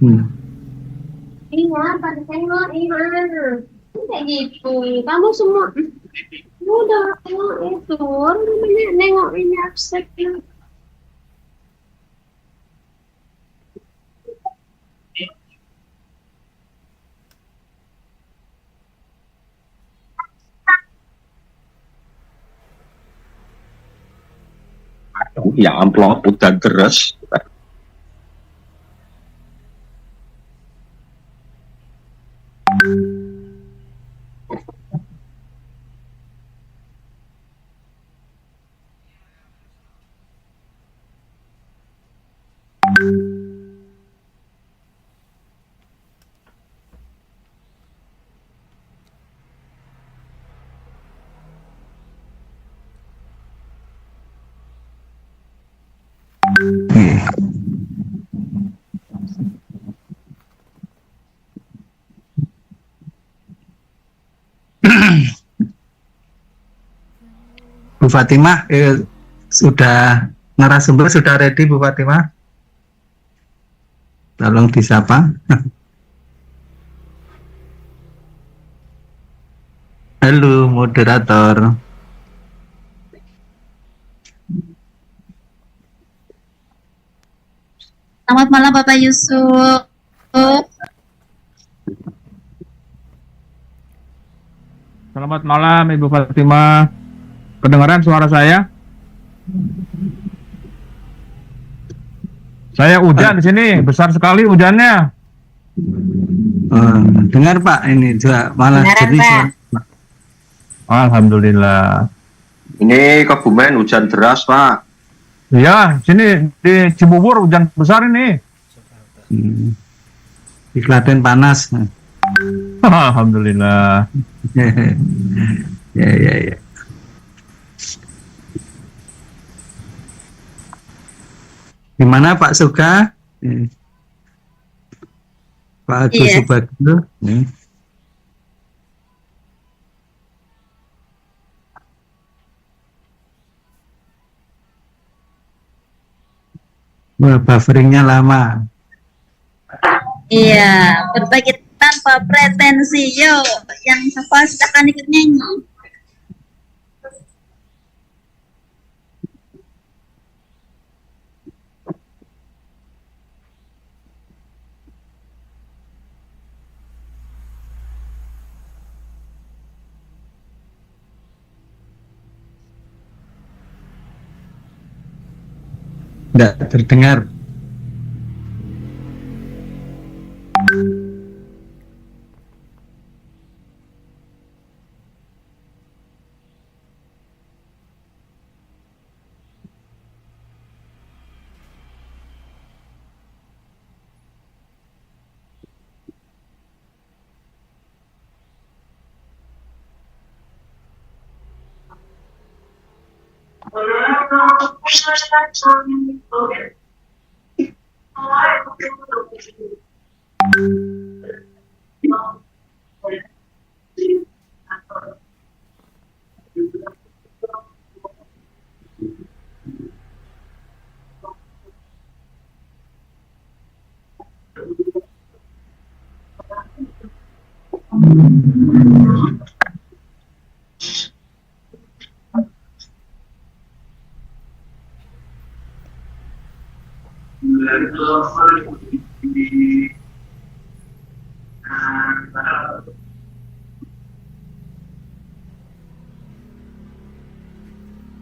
Hmm. Iya, pada tengok Ima. Kayak gitu. Kamu semua udah tengok itu. Orang namanya nengok ini abstrak. Aduh, ya amplop udah deres. Bu Fatimah, sudah narasumber sudah ready Bu Fatimah? Tolong disapa. Halo moderator. Selamat malam Bapak Yusuf. Selamat malam Ibu Fatimah. Kedengaran suara saya? Saya hujan di sini, besar sekali hujannya. Dengar Pak, ini juga malah jadi suara. Alhamdulillah. Ini Kebumen hujan deras, Pak. Ya, sini di Cibubur hujan besar ini. Di Klaten panas. Alhamdulillah. Ya. Gimana Pak Suga? Pak Agus Subagio? Wah, bufferingnya lama. Iya, berbagi tanpa pretensi. Yo, yang hafal silakan ikut nyanyi. Tidak terdengar.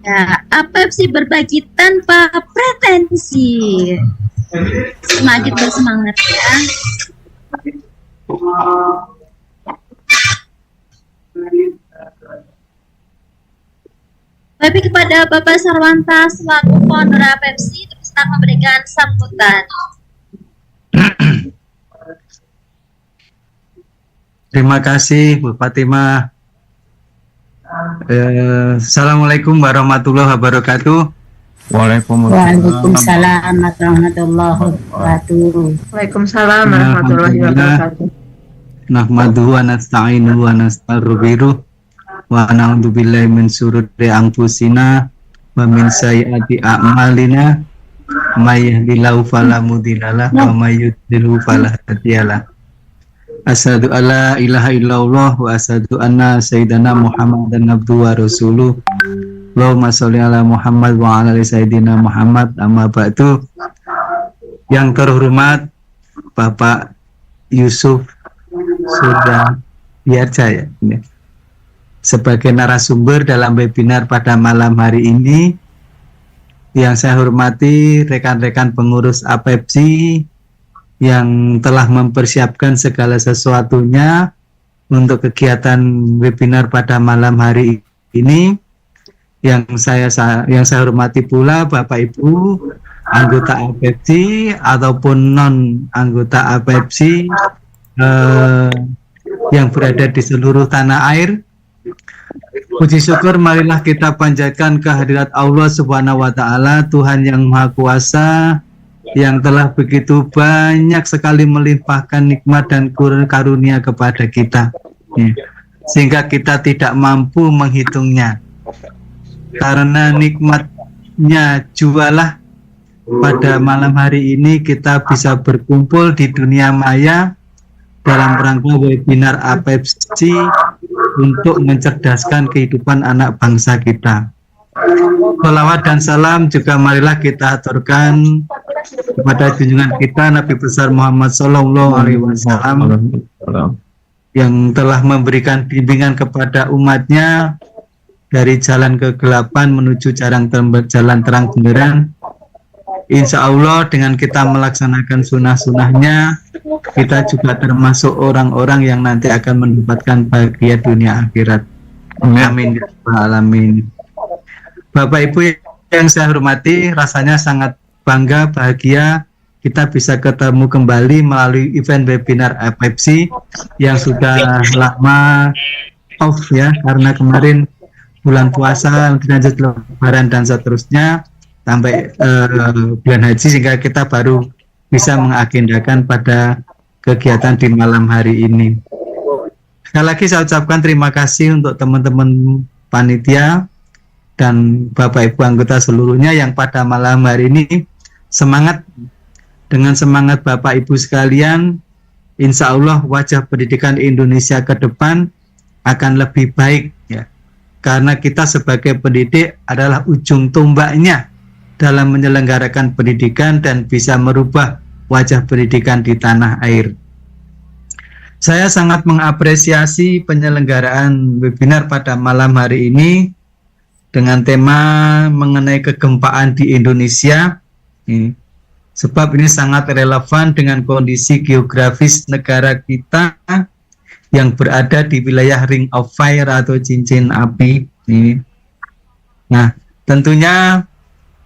Ya, apa sih berbagi tanpa pretensi? Semakin bersemangat ya. Tapi kepada Bapak Sarwanta selaku founder Pepsi bisa memberikan sambutan. Terima kasih Bu Fatimah. Assalamualaikum warahmatullahi wabarakatuh. Waalaikumsalam warahmatullahi wabarakatuh. Waalaikumsalam warahmatullahi wabarakatuh. Nahmaduhu wa nasta'inuhu wa nastaghfiruh wa na'udzubillahi min syururi anfusina wa min sayyiati a'malina may yahdihillahu fala mudhillalah wa may yudlilhu fala hadiyalah. Asyhadu alla ilaha illallah wa asyhadu anna sayyidana Muhammadan abduhu wa rasuluh. Allahumma sholli ala Muhammad wa ala ali sayyidina Muhammad. Amma ba'du. Yang terhormat Bapak Yusuf Sudardiatja sebagai narasumber dalam webinar pada malam hari ini. Yang saya hormati rekan-rekan pengurus APEPSI yang telah mempersiapkan segala sesuatunya untuk kegiatan webinar pada malam hari ini. Yang saya hormati pula Bapak Ibu anggota APEPSI ataupun non anggota APEPSI yang berada di seluruh tanah air. Puji syukur marilah kita panjatkan kehadirat Allah Subhanahu wa taala, Tuhan yang Maha Kuasa yang telah begitu banyak sekali melimpahkan nikmat dan karunia kepada kita. Sehingga kita tidak mampu menghitungnya. Karena nikmatnya jualah pada malam hari ini kita bisa berkumpul di dunia maya dalam rangka webinar APEPSI untuk mencerdaskan kehidupan anak bangsa kita. Shalawat dan salam juga marilah kita aturkan kepada junjungan kita Nabi besar Muhammad Sallallahu Alaihi Wasallam yang telah memberikan bimbingan kepada umatnya dari jalan kegelapan menuju jalan terang benderang. Insya Allah dengan kita melaksanakan sunnah-sunnahnya, kita juga termasuk orang-orang yang nanti akan mendapatkan bahagia dunia akhirat. Amin ya rabbal alamin. Bapak Ibu yang saya hormati, rasanya sangat bangga, bahagia kita bisa ketemu kembali melalui event webinar APEPSI yang sudah lama off ya, karena kemarin bulan puasa, lanjut lebaran dan seterusnya sampai bulan haji, sehingga kita baru bisa mengagendakan pada kegiatan di malam hari ini. Sekali lagi saya ucapkan terima kasih untuk teman-teman panitia dan Bapak Ibu anggota seluruhnya yang pada malam hari ini semangat. Dengan semangat Bapak Ibu sekalian, insya Allah wajah pendidikan Indonesia ke depan akan lebih baik ya. Karena kita sebagai pendidik adalah ujung tombaknya dalam menyelenggarakan pendidikan dan bisa merubah wajah pendidikan di tanah air. Saya sangat mengapresiasi penyelenggaraan webinar pada malam hari ini dengan tema mengenai kegempaan di Indonesia. Sebab ini sangat relevan dengan kondisi geografis negara kita yang berada di wilayah Ring of Fire atau cincin api ini. Nah, tentunya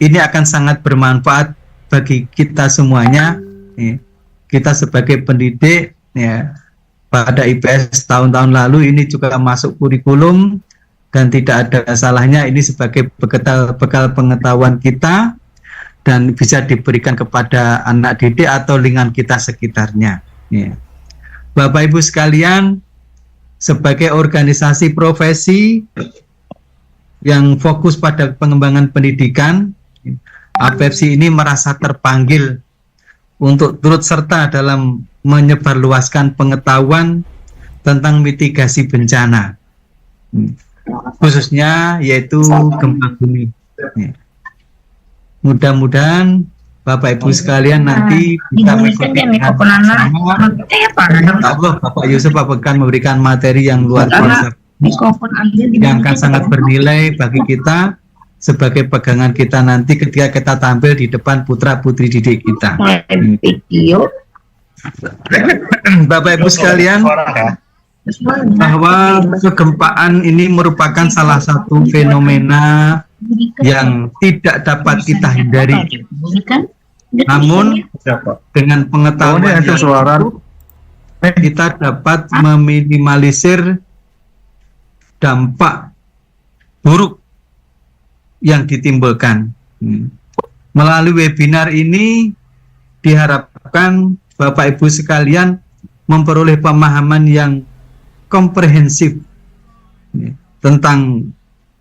ini akan sangat bermanfaat bagi kita semuanya. Kita sebagai pendidik ya, pada IPS tahun-tahun lalu ini juga masuk kurikulum dan tidak ada salahnya ini sebagai bekal pengetahuan kita dan bisa diberikan kepada anak didik atau lingkungan kita sekitarnya. Ya. Bapak Ibu sekalian, sebagai organisasi profesi yang fokus pada pengembangan pendidikan, APEPSI ini merasa terpanggil untuk turut serta dalam menyebarluaskan pengetahuan tentang mitigasi bencana, khususnya yaitu gempa bumi. Mudah-mudahan Bapak Ibu sekalian nanti bisa mengikuti Allah. Bapak Yusuf akan memberikan materi yang luar biasa yang akan sangat bernilai bagi kita sebagai pegangan kita nanti ketika kita tampil di depan putra putri didik kita. Bapak Ibu sekalian, bahwa kegempaan ini merupakan salah satu fenomena yang tidak dapat kita hindari. Namun dengan pengetahuan itu kita dapat meminimalisir dampak buruk yang ditimbulkan. Melalui webinar ini diharapkan Bapak Ibu sekalian memperoleh pemahaman yang komprehensif tentang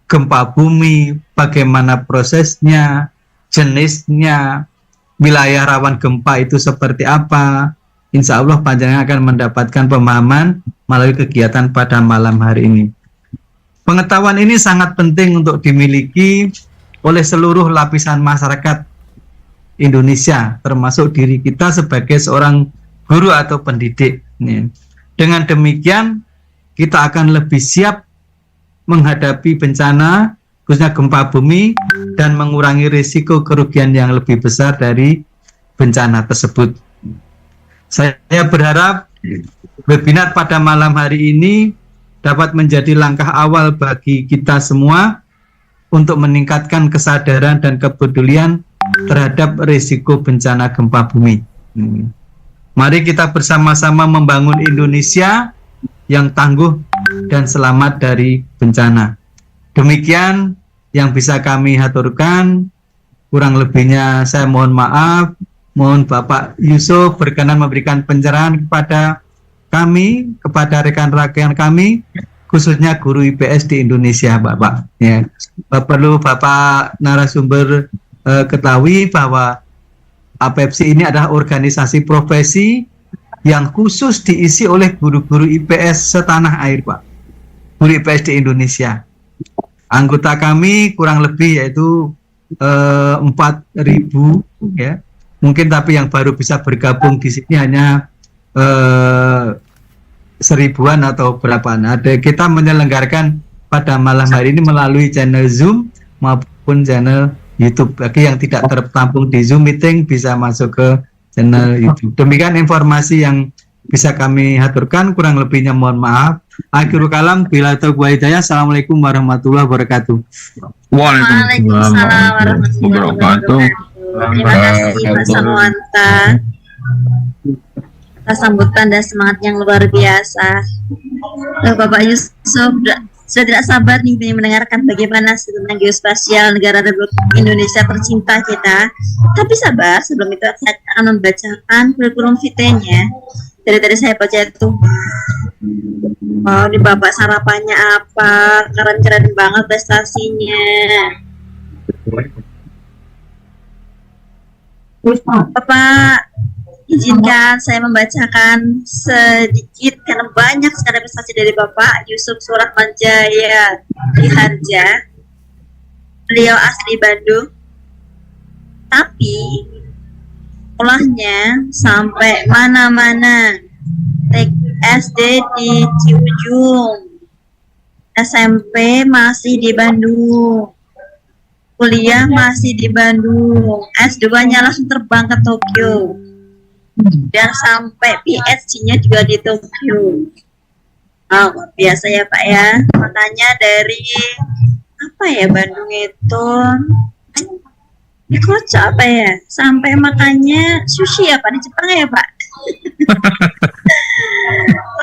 gempa bumi, bagaimana prosesnya, jenisnya, wilayah rawan gempa itu seperti apa. Insya Allah panjenengan akan mendapatkan pemahaman melalui kegiatan pada malam hari ini. Pengetahuan ini sangat penting untuk dimiliki oleh seluruh lapisan masyarakat Indonesia, termasuk diri kita sebagai seorang guru atau pendidik. Dengan demikian, kita akan lebih siap menghadapi bencana, khususnya gempa bumi, dan mengurangi risiko kerugian yang lebih besar dari bencana tersebut. Saya berharap webinar pada malam hari ini dapat menjadi langkah awal bagi kita semua untuk meningkatkan kesadaran dan kepedulian terhadap risiko bencana gempa bumi. Mari kita bersama-sama membangun Indonesia yang tangguh dan selamat dari bencana. Demikian yang bisa kami haturkan. Kurang lebihnya saya mohon maaf. Mohon Bapak Yusuf berkenan memberikan pencerahan kepada kami, kepada rekan-rekan kami, khususnya guru IPS di Indonesia, Bapak. Ya. Perlu Bapak narasumber ketahui bahwa APEPSI ini adalah organisasi profesi yang khusus diisi oleh guru-guru IPS setanah air, Pak. Guru IPS di Indonesia. Anggota kami kurang lebih yaitu 4.000, ya. Mungkin tapi yang baru bisa bergabung di sini hanya 1000-an atau berapa. Nah, kita menyelenggarakan pada malam hari ini melalui channel Zoom maupun channel YouTube. Bagi yang tidak tertampung di Zoom meeting bisa masuk ke channel YouTube. Demikian informasi yang bisa kami haturkan, kurang lebihnya mohon maaf. Akhirul kalam, bila taufiq hidayah. Assalamualaikum warahmatullahi wabarakatuh. Waalaikumsalam warahmatullahi wabarakatuh. Terima kasih Pak Sarwanta atas sambutan dan semangat yang luar biasa. Bapak Yusuf sudah tidak sabar nih mendengarkan bagaimana tentang geospasial negara Republik Indonesia tercinta kita. Tapi sabar, sebelum itu saya akan membacakan kurikulum vitae-nya. Dari tadi saya baca itu, oh ini Bapak sarapannya apa, keren-keren banget prestasinya. Bapak izinkan saya membacakan sedikit karena banyak sekali prestasi dari Bapak Yusuf Surahmanjaya Diharja. Beliau asli Bandung, tapi sekolahnya sampai mana-mana. SD di Ciujung, SMP masih di Bandung, kuliah masih di Bandung, S2-nya langsung terbang ke Tokyo, dan sampai PhD-nya juga di Tokyo. Oh, biasa ya Pak ya. Makanya dari apa ya, Bandung itu di kocok apa ya, sampai makannya sushi apa di Jepang ya Pak.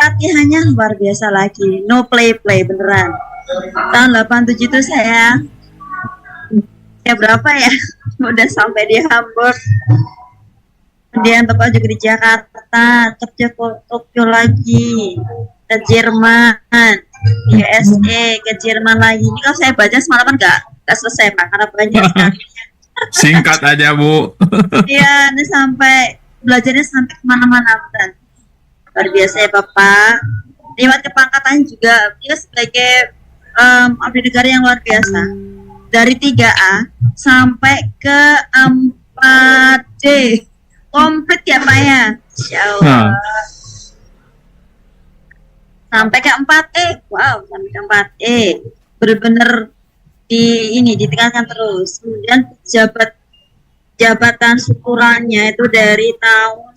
Latihannya luar biasa lagi, no play beneran. Tahun 87 itu saya berapa ya, udah sampai di Hamburg, kemudian Bapak juga di Jakarta, kerja ke Tokyo lagi, ke Jerman, USA, ke Jerman lagi. Ini kalau saya baca semalaman nggak selesai Pak, karena banyak sekali. Singkat aja Bu. Iya, ini sampai belajarnya sampai kemana-mana dan luar biasa ya Bapak. Lewat kepangkatan juga, dia sebagai abdi negara yang luar biasa. Dari 3A sampai ke 4D, komplit ya Pak ya. Insya Allah. Sampai ke 4E, wow, sampai ke 4E, benar-benar ditingkatkan terus. Kemudian jabatan syukurannya itu dari tahun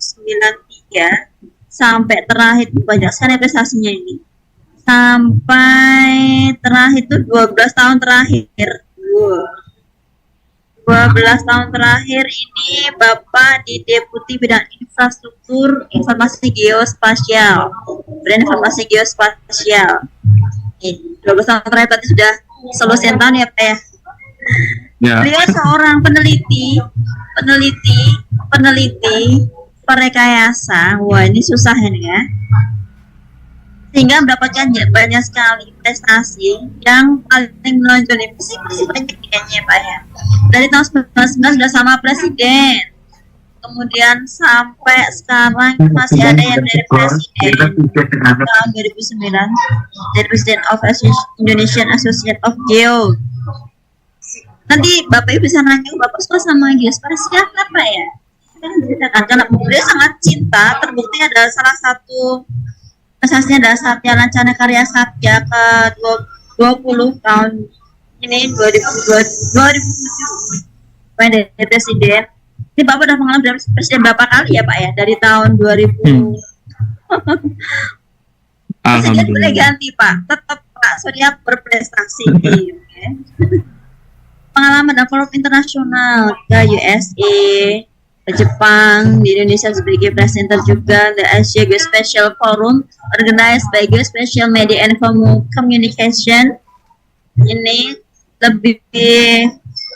93 sampai terakhir, banyak sekali prestasinya ini. Sampai terakhir itu 12 tahun terakhir. 12 tahun terakhir ini Bapak di Deputi Bidang Infrastruktur Informasi Geospasial. Bidang Informasi Geospasial. 12 tahun terakhir berarti sudah selusin tahun ya Pak ya. Ya. Beliau seorang peneliti perekayasa. Wah, ini susah ini ya. Sehingga mendapatkan banyak sekali prestasi yang paling menonjol. Masih banyak kayaknya Pak ya. Dari tahun 1999 sudah sama presiden. kemudian sampai sekarang masih ada yang dari presiden tahun 2009, dari President of Indonesian Association of Geo. Nanti Bapak Ibu bisa nanya, Bapak suka sama geospasial kenapa ya? Kan ceritakan karena beliau sangat cinta. Terbukti adalah salah satu asasnya adalah Satya Lancana Karya Satya ke 20 tahun ini 2007 dari presiden. Ini Bapak udah mengalami dari presiden berapa kali ya Pak ya? Dari tahun 2000. Presiden boleh ganti Pak, tetap Pak Surya berprestasi. Okay. Pengalaman dan forum internasional ke USA, ke Jepang, di Indonesia sebagai presenter juga, the Asia Geospatial Forum organized by Geospatial Media and Communication. Ini lebih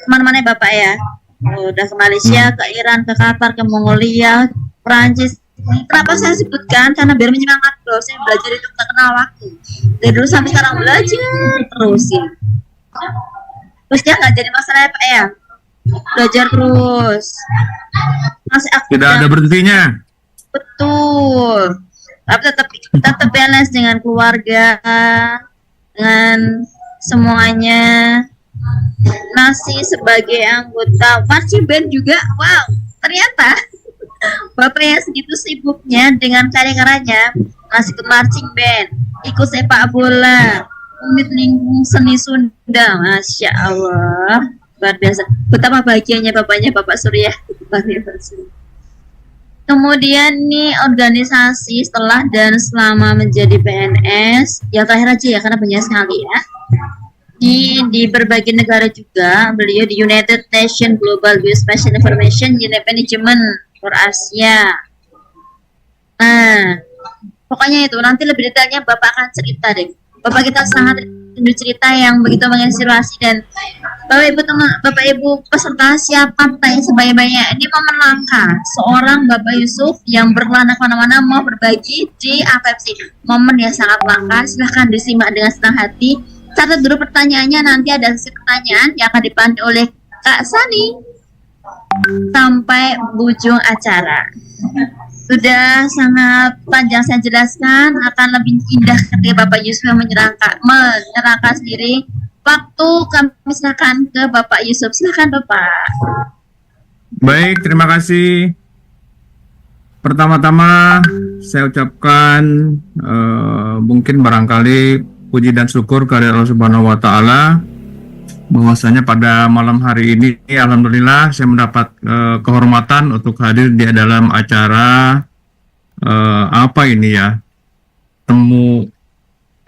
kemana-mana ya Bapak ya. Udah ke Malaysia, ke Iran, ke Qatar, ke Mongolia, Perancis. Kenapa saya sebutkan? Karena biar menyemangat loh. Saya belajar itu tak kenal waktu. Dari dulu sampai sekarang belajar terus ya. Terus dia nggak jadi masalah ya Pak ya. Belajar terus. Masih aktif. Tidak ada berhentinya. Betul. Tapi tetap balance dengan keluarga, dengan semuanya. Masih sebagai anggota marching band juga. Wow, ternyata Bapak yang segitu sibuknya dengan karya-karyanya masih ikut marching band, ikut sepak bola, unit lingkung seni Sunda. Masya Allah, luar biasa. Betapa bahagianya bapaknya Bapak Surya. Kemudian nih organisasi setelah dan selama menjadi PNS, yang terakhir aja ya karena banyak sekali ya. Di berbagai negara juga, beliau di United Nations Global Geospatial Information Unit Management for Asia. Nah, pokoknya itu nanti lebih detailnya Bapak akan cerita deh. Bapak kita sangat rindu cerita yang begitu menginspirasi dan Bapak Ibu peserta siapa tanya sebanyak-banyak. Ini momen langka seorang Bapak Yusuf yang berkelana kemana-mana mau berbagi di APFC. Momen yang sangat langka, silahkan disimak dengan senang hati. Catat dulu pertanyaannya, nanti ada sesi pertanyaan yang akan dipandu oleh Kak Sani sampai ujung acara. Sudah sangat panjang saya jelaskan, akan lebih indah ketika Bapak Yusuf menyerahkan sendiri. Waktu kami silakan ke Bapak Yusuf. Silakan Bapak. Baik, terima kasih. Pertama-tama saya ucapkan mungkin barangkali puji dan syukur kepada Allah Subhanahu wa Ta'ala bahwasanya pada malam hari ini alhamdulillah saya mendapat kehormatan untuk hadir di dalam acara apa ini ya,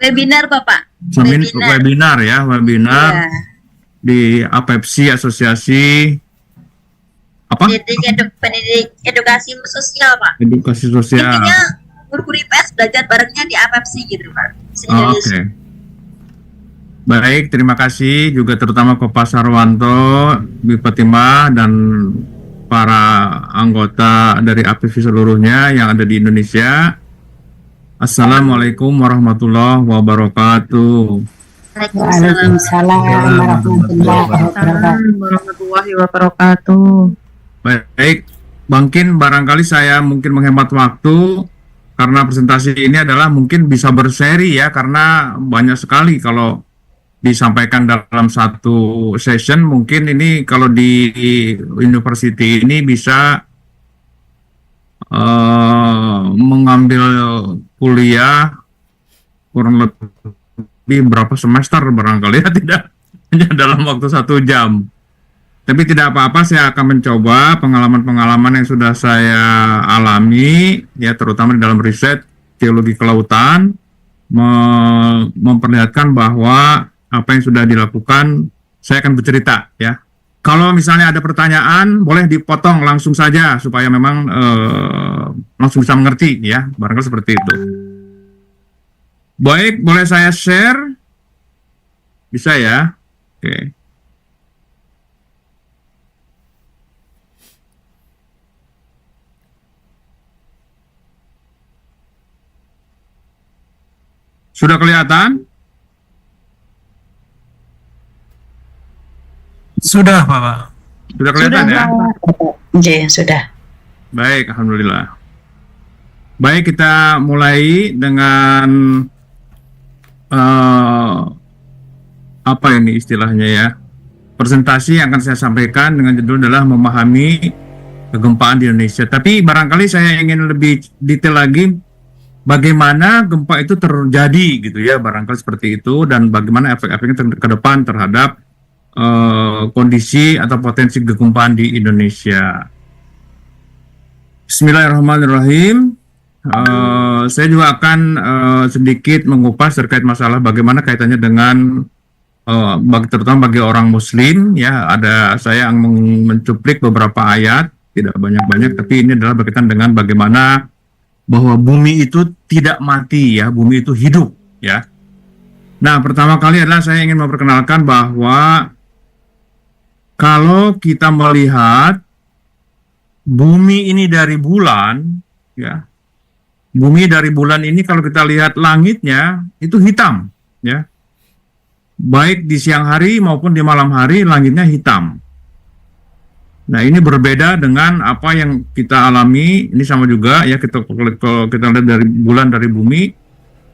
webinar Bapak. Webinar ya. Di APFC Asosiasi apa? Pendidik edukasi sosial Pak. Edukasi sosial. Intinya guru-guru IPS belajar barengnya di APFC gitu Pak. Oke. Baik, terima kasih juga terutama ke Pak Sarwanto, Bu Fatimah dan para anggota dari APFC seluruhnya yang ada di Indonesia. Assalamualaikum warahmatullahi wabarakatuh. Waalaikumsalam warahmatullahi wabarakatuh. Baik, mungkin barangkali saya mungkin menghemat waktu karena presentasi ini adalah mungkin bisa berseri ya, karena banyak sekali kalau disampaikan dalam satu session. Mungkin ini kalau di university ini bisa mengambil kuliah kurang lebih berapa semester barangkali ya, tidak hanya dalam waktu 1 jam. Tapi tidak apa-apa, saya akan mencoba pengalaman-pengalaman yang sudah saya alami ya, terutama di dalam riset geologi kelautan, memperlihatkan bahwa apa yang sudah dilakukan, saya akan bercerita ya. Kalau misalnya ada pertanyaan, boleh dipotong langsung saja supaya memang langsung bisa mengerti ya, barangkali seperti itu. Baik, boleh saya share? Bisa ya? Oke. Sudah kelihatan? Sudah, Bapak. Sudah kelihatan ya? Oke, sudah. Baik, alhamdulillah. Baik, kita mulai dengan apa ini istilahnya ya? Presentasi yang akan saya sampaikan dengan judul adalah memahami kegempaan di Indonesia. Tapi barangkali saya ingin lebih detail lagi bagaimana gempa itu terjadi gitu ya, barangkali seperti itu, dan bagaimana efek-efeknya ke depan terhadap kondisi atau potensi kegempaan di Indonesia. Bismillahirrahmanirrahim. Saya juga akan sedikit mengupas terkait masalah bagaimana kaitannya dengan terutama bagi orang Muslim ya. Saya mencuplik beberapa ayat, tidak banyak-banyak, tapi ini adalah berkaitan dengan bagaimana bahwa bumi itu tidak mati ya, bumi itu hidup ya. Nah, pertama kali adalah saya ingin memperkenalkan bahwa kalau kita melihat bumi ini dari bulan ya, bumi dari bulan ini kalau kita lihat langitnya itu hitam ya, baik di siang hari maupun di malam hari langitnya hitam. Nah, ini berbeda dengan apa yang kita alami. Ini sama juga ya, kalau kita lihat dari bulan dari bumi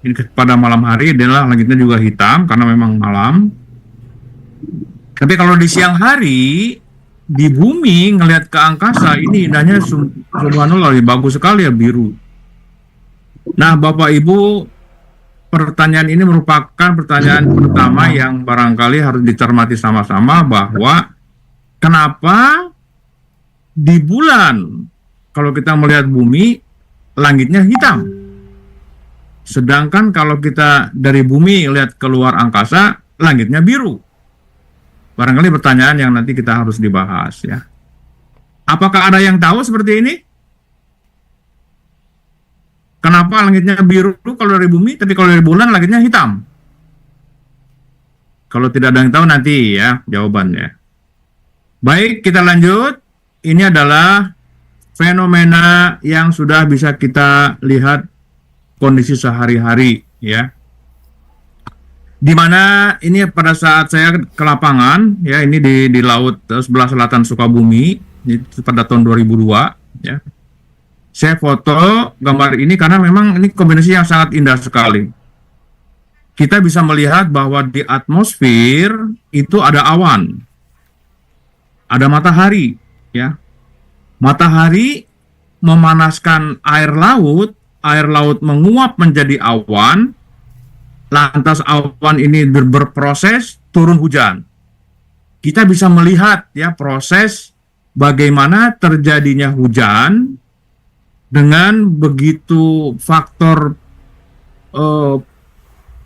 ini pada malam hari adalah langitnya juga hitam karena memang malam. Tapi kalau di siang hari di bumi ngelihat ke angkasa ini indahnya subhanallah, bagus sekali ya, biru. Nah, Bapak Ibu, pertanyaan ini merupakan pertanyaan pertama yang barangkali harus dicermati sama-sama, bahwa kenapa di bulan kalau kita melihat bumi langitnya hitam, sedangkan kalau kita dari bumi lihat keluar angkasa langitnya biru. Barangkali pertanyaan yang nanti kita harus dibahas ya. Apakah ada yang tahu seperti ini? Kenapa langitnya biru kalau dari bumi, tapi kalau dari bulan langitnya hitam? Kalau tidak ada yang tahu nanti ya jawabannya. Baik, kita lanjut. Ini adalah fenomena yang sudah bisa kita lihat kondisi sehari-hari ya. Di mana ini pada saat saya ke lapangan ya, ini di laut sebelah selatan Sukabumi pada tahun 2002 ya. Saya foto gambar ini karena memang ini kombinasi yang sangat indah sekali. Kita bisa melihat bahwa di atmosfer itu ada awan, ada matahari ya. Matahari memanaskan air laut menguap menjadi awan, lantas awan ini berproses turun hujan. Kita bisa melihat ya proses bagaimana terjadinya hujan dengan begitu faktor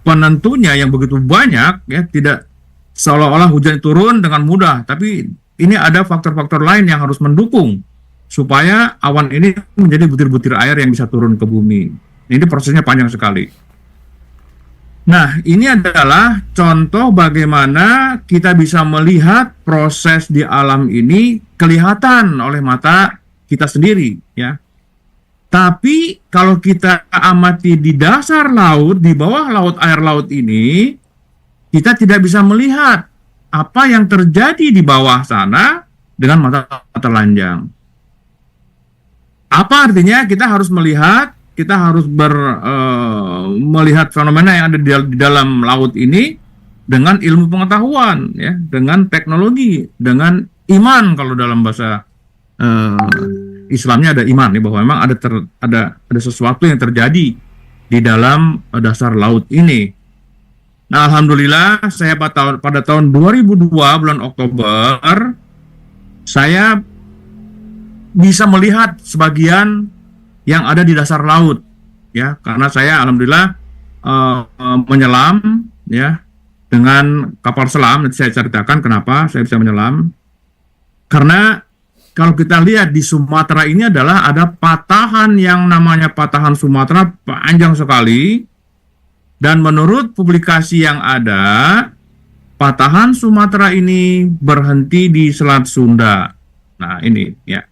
penentunya yang begitu banyak ya, tidak seolah-olah hujan turun dengan mudah, tapi ini ada faktor-faktor lain yang harus mendukung supaya awan ini menjadi butir-butir air yang bisa turun ke bumi. Ini prosesnya panjang sekali. Nah, ini adalah contoh bagaimana kita bisa melihat proses di alam ini kelihatan oleh mata kita sendiri ya. Tapi kalau kita amati di dasar laut, di bawah laut, air laut ini, kita tidak bisa melihat apa yang terjadi di bawah sana dengan mata telanjang. Apa artinya? Kita harus melihat, kita harus melihat fenomena yang ada di dalam laut ini dengan ilmu pengetahuan, ya, dengan teknologi, dengan iman. Kalau dalam bahasa Islamnya ada iman, ya, bahwa memang ada sesuatu yang terjadi di dalam dasar laut ini. Nah, alhamdulillah saya pada tahun 2002 bulan Oktober saya bisa melihat sebagian yang ada di dasar laut, ya, karena saya alhamdulillah menyelam, ya, dengan kapal selam. Nanti saya ceritakan kenapa saya bisa menyelam. Karena kalau kita lihat di Sumatera ini adalah ada patahan yang namanya patahan Sumatera panjang sekali, dan menurut publikasi yang ada, patahan Sumatera ini berhenti di Selat Sunda. Nah, ini ya.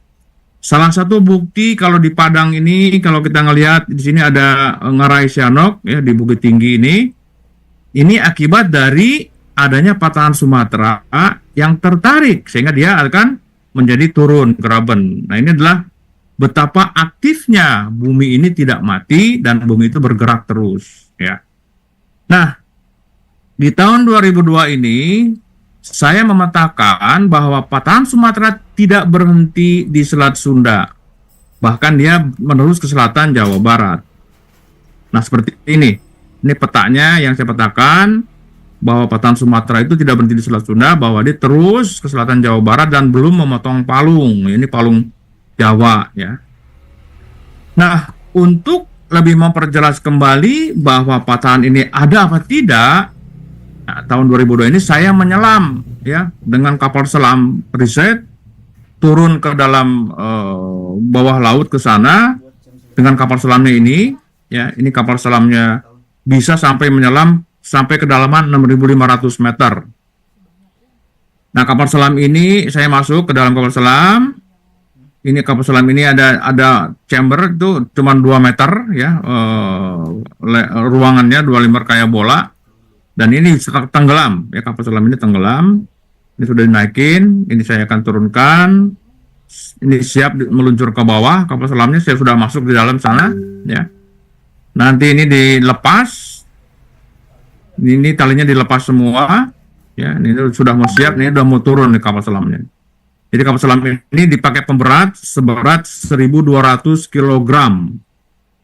Salah satu bukti kalau di Padang ini, kalau kita ngelihat di sini ada Ngarai Sianok ya di Bukit Tinggi ini akibat dari adanya patahan Sumatera yang tertarik sehingga dia akan menjadi turun ke Graben. Nah, ini adalah betapa aktifnya bumi ini tidak mati dan bumi itu bergerak terus, ya. Nah, di tahun 2002 ini saya memetakan bahwa patahan Sumatera tidak berhenti di Selat Sunda, bahkan dia menerus ke selatan Jawa Barat. Nah, seperti ini petanya yang saya petakan, bahwa patahan Sumatera itu tidak berhenti di Selat Sunda, bahwa dia terus ke selatan Jawa Barat dan belum memotong palung. Ini palung Jawa, ya. Nah, untuk lebih memperjelas kembali bahwa patahan ini ada apa tidak, nah, tahun 2002 ini saya menyelam, ya, dengan kapal selam riset, turun ke dalam bawah laut ke sana dengan kapal selamnya ini, ya, ini kapal selamnya bisa sampai menyelam sampai kedalaman 6.500 meter. Nah, kapal selam ini saya masuk ke dalam kapal selam. Ini kapal selam ini ada chamber itu cuma 2 meter, ya, ruangannya 2 lembar kayak bola, dan ini tenggelam, ya, kapal selam ini tenggelam. Ini sudah dinaikin, ini saya akan turunkan, ini siap meluncur ke bawah. Kapal selamnya saya sudah masuk di dalam sana, ya. Nanti ini dilepas, ini talinya dilepas semua, ya. Ini sudah mau siap, ini sudah mau turun di kapal selamnya. Jadi kapal selam ini dipakai pemberat seberat 1.200 kg,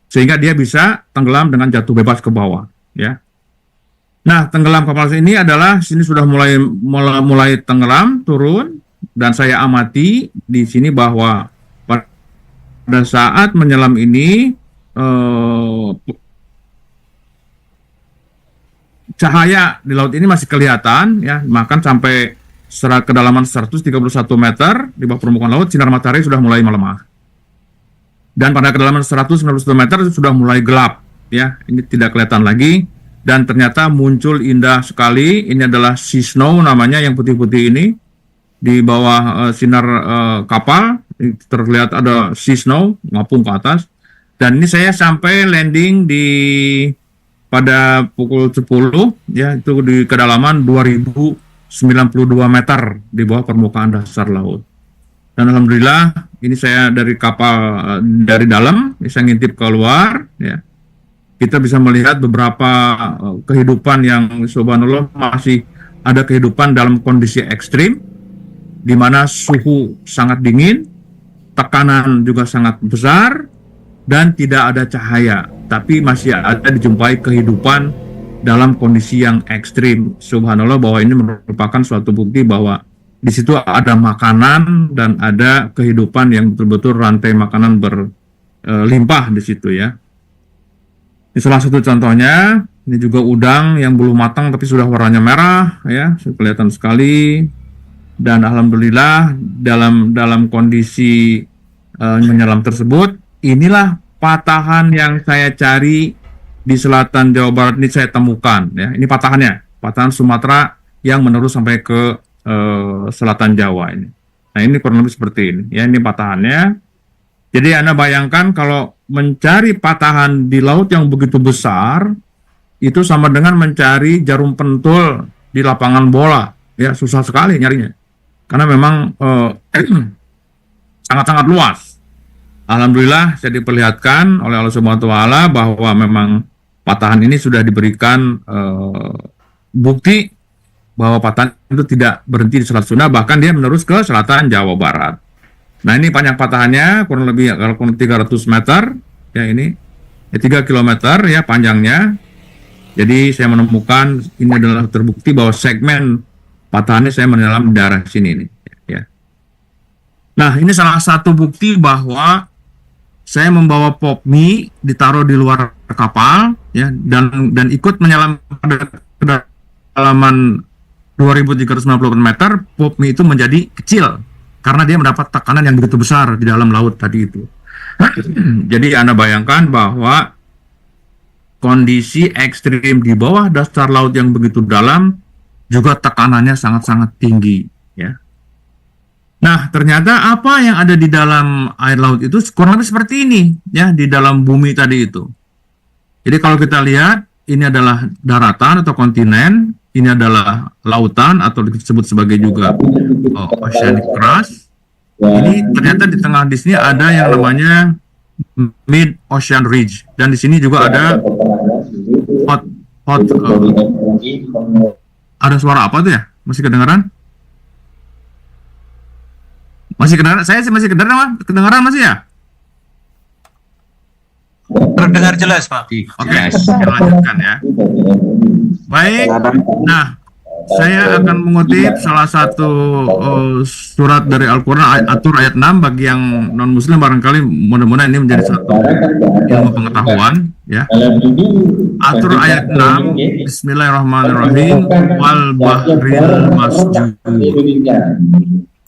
sehingga dia bisa tenggelam dengan jatuh bebas ke bawah, ya. Nah, tenggelam kapal ini adalah sini sudah mulai tenggelam, turun, dan saya amati di sini bahwa pada saat menyelam ini cahaya di laut ini masih kelihatan, ya, bahkan sampai kedalaman 131 meter di bawah permukaan laut, sinar matahari sudah mulai melemah. Dan pada kedalaman 191 meter sudah mulai gelap, ya, ini tidak kelihatan lagi. Dan ternyata muncul indah sekali, ini adalah sea snow namanya, yang putih-putih ini. Di bawah sinar kapal, terlihat ada sea snow, ngapung ke atas. Dan ini saya sampai landing pada pukul 10, ya, itu di kedalaman 2092 meter di bawah permukaan dasar laut. Dan alhamdulillah ini saya dari kapal dari dalam, saya ngintip keluar, ya. Kita bisa melihat beberapa kehidupan yang subhanallah masih ada kehidupan dalam kondisi ekstrim, di mana suhu sangat dingin, tekanan juga sangat besar, dan tidak ada cahaya, tapi masih ada dijumpai kehidupan dalam kondisi yang ekstrim. Subhanallah, bahwa ini merupakan suatu bukti bahwa di situ ada makanan dan ada kehidupan yang betul-betul rantai makanan berlimpah di situ, ya. Ini salah satu contohnya. Ini juga udang yang belum matang tapi sudah warnanya merah, ya, kelihatan sekali. Dan alhamdulillah dalam kondisi menyelam tersebut, inilah patahan yang saya cari di selatan Jawa Barat ini saya temukan, ya. Ini patahan Sumatera yang menerus sampai ke selatan Jawa ini. Nah, ini kurang lebih seperti ini, ya, ini patahannya. Jadi Anda bayangkan kalau mencari patahan di laut yang begitu besar, itu sama dengan mencari jarum pentul di lapangan bola, ya, susah sekali nyarinya. Karena memang sangat-sangat luas. Alhamdulillah saya diperlihatkan oleh Allah Subhanahu wa Ta'ala bahwa memang patahan ini sudah diberikan bukti bahwa patahan itu tidak berhenti di Selat Sunda, bahkan dia menerus ke selatan Jawa Barat. Nah, ini panjang patahannya kurang lebih 300 meter, ya, ini 3 km, ya, panjangnya. Jadi saya menemukan ini adalah terbukti bahwa segmen patahannya saya menyelam di daerah sini ini, ya. Nah, ini salah satu bukti bahwa saya membawa pop mie ditaruh di luar kapal, ya, dan ikut menyelam pada kedalaman 2.390 meter. Pop mie itu menjadi kecil karena dia mendapat tekanan yang begitu besar di dalam laut tadi itu. Jadi Anda bayangkan bahwa kondisi ekstrim di bawah dasar laut yang begitu dalam juga tekanannya sangat-sangat tinggi, ya. Nah, ternyata apa yang ada di dalam air laut itu kurang lebih seperti ini, ya, di dalam bumi tadi itu. Jadi kalau kita lihat, ini adalah daratan atau kontinen, ini adalah lautan atau disebut sebagai juga oceanic crust. Ini ternyata di tengah di sini ada yang namanya Mid Ocean Ridge, dan di sini juga ada ada suara apa tuh ya? Masih kedengaran? Masih kedengaran? Saya masih kedengaran masih ya? Terdengar jelas, Pak. Oke, kita lanjutkan ya. Baik, nah saya akan mengutip salah satu surat dari Al-Quran, At-Tur ayat 6. Bagi yang non-muslim barangkali mudah-mudahan ini menjadi satu ilmu pengetahuan ya. At-Tur ayat 6, Bismillahirrahmanirrahim, wal bahril masjur,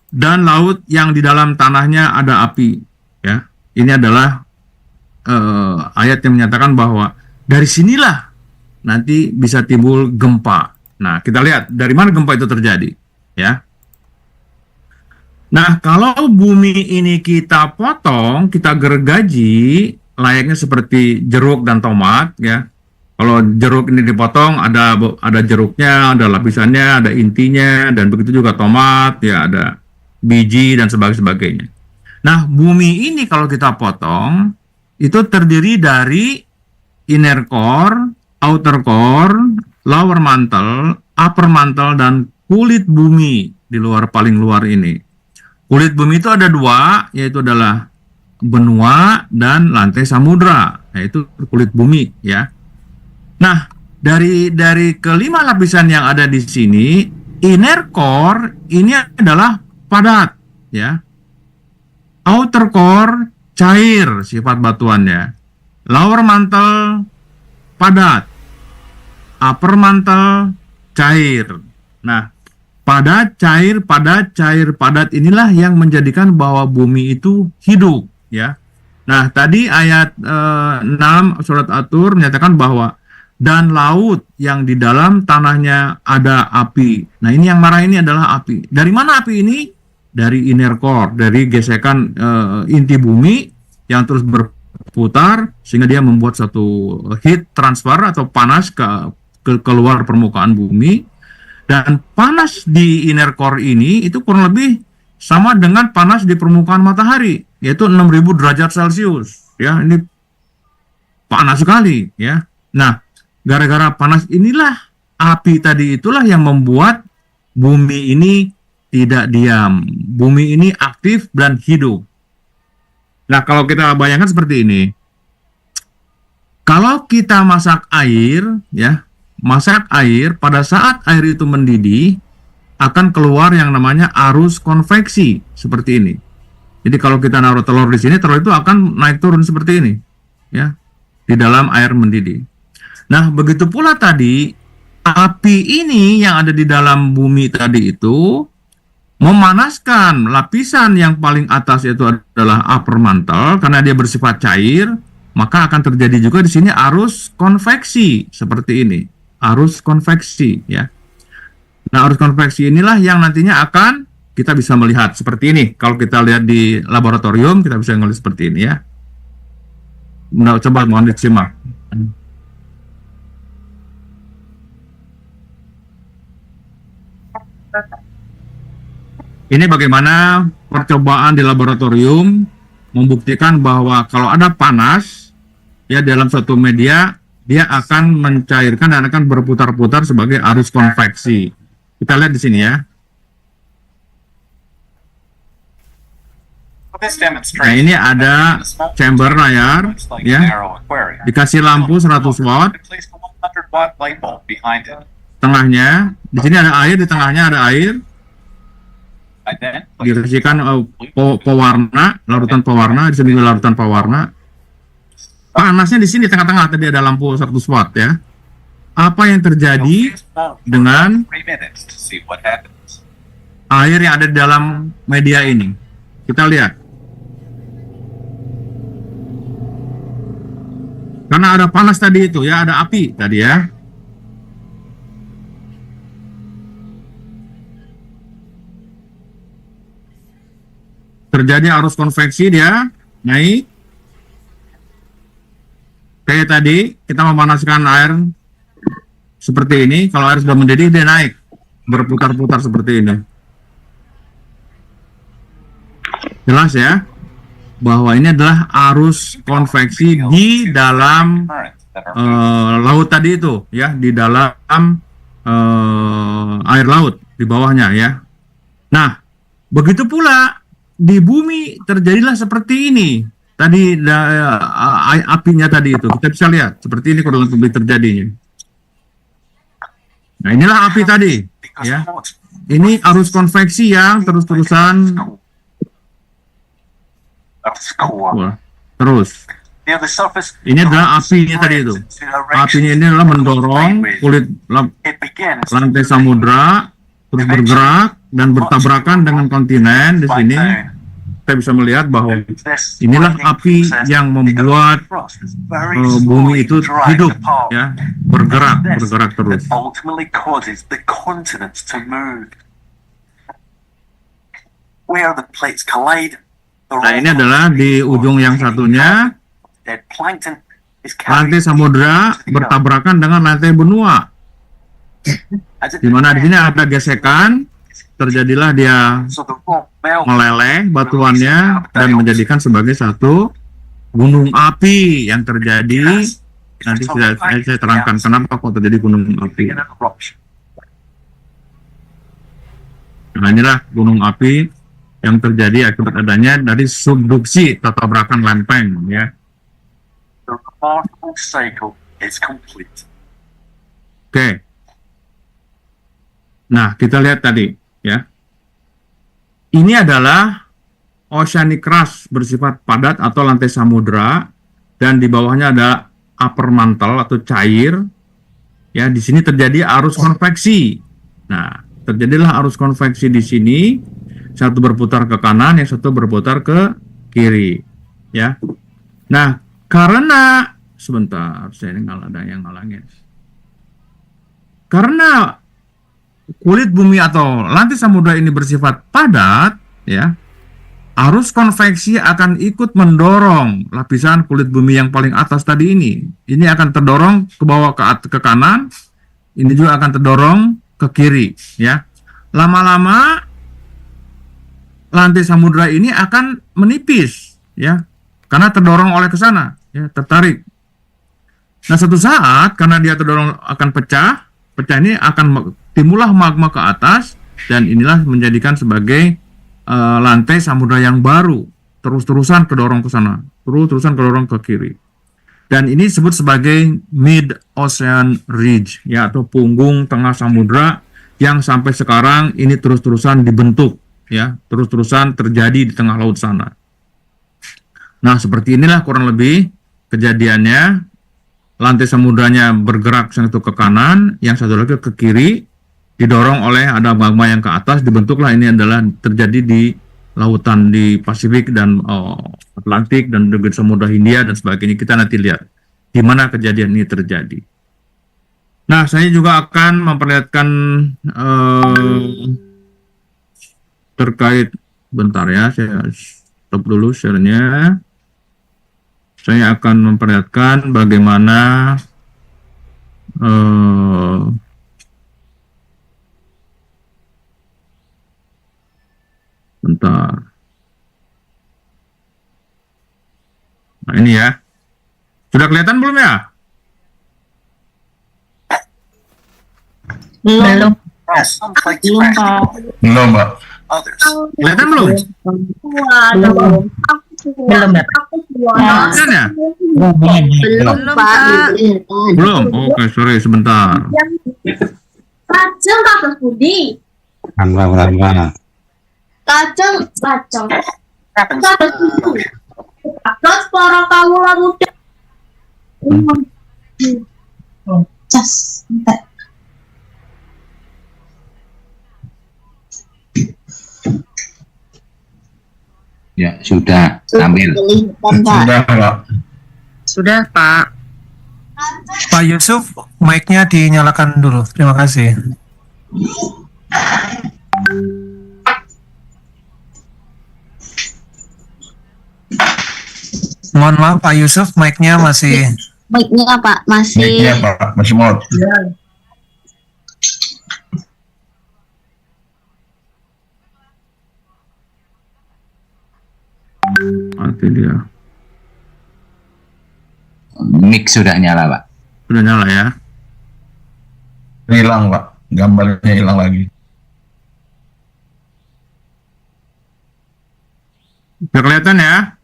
dan laut yang di dalam tanahnya ada api ya. Ini adalah ayat yang menyatakan bahwa dari sinilah nanti bisa timbul gempa. Nah, kita lihat dari mana gempa itu terjadi, ya. Nah, kalau bumi ini kita potong, kita gergaji, layaknya seperti jeruk dan tomat, ya. Kalau jeruk ini dipotong, ada jeruknya, ada lapisannya, ada intinya, dan begitu juga tomat, ya, ada biji dan sebagainya. Nah, bumi ini kalau kita potong, itu terdiri dari inner core, outer core, lower mantle, upper mantle, dan kulit bumi di luar, paling luar ini. Kulit bumi itu ada dua, yaitu adalah benua dan lantai samudra, yaitu kulit bumi ya. Nah, dari kelima lapisan yang ada di sini, inner core ini adalah padat ya. Outer core cair sifat batuannya. Lower mantle padat. Upper mantle cair. Nah, padat, padat inilah yang menjadikan bahwa bumi itu hidup ya. Nah, tadi ayat 6 surat At-Tur menyatakan bahwa dan laut yang di dalam tanahnya ada api. Nah, ini yang marah ini adalah api. Dari mana api ini? Dari inner core, dari gesekan inti bumi yang terus berputar sehingga dia membuat satu heat transfer atau panas keluar permukaan bumi. Dan panas di inner core ini itu kurang lebih sama dengan panas di permukaan matahari, yaitu 6.000 derajat Celcius ya. Ini panas sekali ya. Nah, gara-gara panas inilah, api tadi itulah yang membuat bumi ini tidak diam. Bumi ini aktif dan hidup. Nah, kalau kita bayangkan seperti ini, kalau kita masak air ya, masak air, pada saat air itu mendidih akan keluar yang namanya arus konveksi seperti ini. Jadi kalau kita naruh telur di sini, telur itu akan naik turun seperti ini ya, di dalam air mendidih. Nah, begitu pula tadi api ini yang ada di dalam bumi tadi itu memanaskan lapisan yang paling atas, yaitu adalah upper mantle, karena dia bersifat cair, maka akan terjadi juga di sini arus konveksi seperti ini. Arus konveksi ya. Nah, arus konveksi inilah yang nantinya akan kita bisa melihat seperti ini. Kalau kita lihat di laboratorium, kita bisa melihat seperti ini ya. Nah, coba mohon disimak. Ini bagaimana percobaan di laboratorium membuktikan bahwa kalau ada panas ya dalam suatu media, dia akan mencairkan dan akan berputar-putar sebagai arus konveksi. Kita lihat di sini ya. Nah, ini ada chamber layar ya. Dikasih lampu 100 watt. Tengahnya, di sini ada air, di tengahnya ada air. Dikasihkan pewarna, larutan pewarna, di sini juga larutan pewarna. Panasnya di sini tengah-tengah, tadi ada lampu 100 watt ya. Apa yang terjadi dengan air yang ada di dalam media ini? Kita lihat. Karena ada panas tadi itu ya, ada api tadi ya. Terjadi arus konveksi, dia naik. Kayak tadi, kita memanaskan air seperti ini. Kalau air sudah mendidih, dia naik. Berputar-putar seperti ini. Jelas ya, bahwa ini adalah arus konveksi di dalam laut tadi itu, ya, di dalam air laut di bawahnya ya. Nah, begitu pula di bumi terjadilah seperti ini. Tadi apinya tadi itu kita bisa lihat seperti ini kurang lebih terjadinya. Nah, inilah api tadi, ya. Ini arus konveksi yang terus-terusan terus. Ini adalah apinya tadi itu. Apinya ini adalah mendorong kulit lantai samudra terus bergerak dan bertabrakan dengan kontinen di sini. Kita bisa melihat bahwa inilah api yang membuat bumi itu hidup, ya, bergerak terus. Nah, ini adalah di ujung yang satunya lantai samudra bertabrakan dengan lantai benua. Di mana di sini ada gesekan, terjadilah dia meleleh batuannya dan menjadikan sebagai satu gunung api yang terjadi. Nanti saya terangkan kenapa kok terjadi gunung api. Nah, inilah gunung api yang terjadi akibat adanya dari subduksi atau tabrakan lempeng, ya. Oke. Nah, kita lihat tadi, ya. Ini adalah oceanic crust bersifat padat atau lantai samudra, dan di bawahnya ada upper mantle atau cair. Ya, di sini terjadi arus konveksi. Nah, terjadilah arus konveksi di sini. Satu berputar ke kanan, yang satu berputar ke kiri, ya. Nah, karena sebentar, saya nggak ada yang ngalangin. Karena kulit bumi atau lantai samudra ini bersifat padat, ya, arus konveksi akan ikut mendorong lapisan kulit bumi yang paling atas tadi ini. Ini akan terdorong ke bawah ke kanan, ini juga akan terdorong ke kiri, ya. Lama-lama lantai samudra ini akan menipis, ya, karena terdorong oleh ke sana, ya, tertarik. Nah, satu saat karena dia terdorong akan pecah ini akan timbullah magma ke atas, dan inilah menjadikan sebagai lantai samudra yang baru, terus-terusan kedorong ke sana, terus-terusan kedorong ke kiri. Dan ini disebut sebagai mid ocean ridge, ya, atau punggung tengah samudra yang sampai sekarang ini terus-terusan dibentuk, ya, terus-terusan terjadi di tengah laut sana. Nah, seperti inilah kurang lebih kejadiannya. Lantai samudranya bergerak satu ke kanan, yang satu lagi ke kiri, didorong oleh ada magma yang ke atas, dibentuklah ini adalah terjadi di lautan di Pasifik dan Atlantik dan juga Samudra Hindia dan sebagainya. Kita nanti lihat di mana kejadian ini terjadi. Nah, saya juga akan memperlihatkan terkait, bentar ya, saya stop dulu share-nya. Saya akan memperlihatkan bagaimana bentar. Nah, ini ya. Sudah kelihatan belum ya? Belum. Belum, Mbak. Kelihatan belum? Belum, Mbak. Kelihatan ya? Belum, Pak. Belum? Oke, sorry, sebentar. Kacang kakak Budi. Kacang. Kakak Budi. Kakak para kamu lah muda. Cas. Ya, sudah. Ambil. Sudah, Pak. Sudah, Pak. Pak Yusuf, mic-nya dinyalakan dulu. Terima kasih. Mohon maaf Pak Yusuf, mic-nya masih... Mic-nya Pak, masih... Mic-nya, Pak, masih mode. mati dia. Mic sudah nyala, Pak. Sudah nyala ya. Hilang, Pak. Gambarnya hilang lagi. Udah kelihatan ya?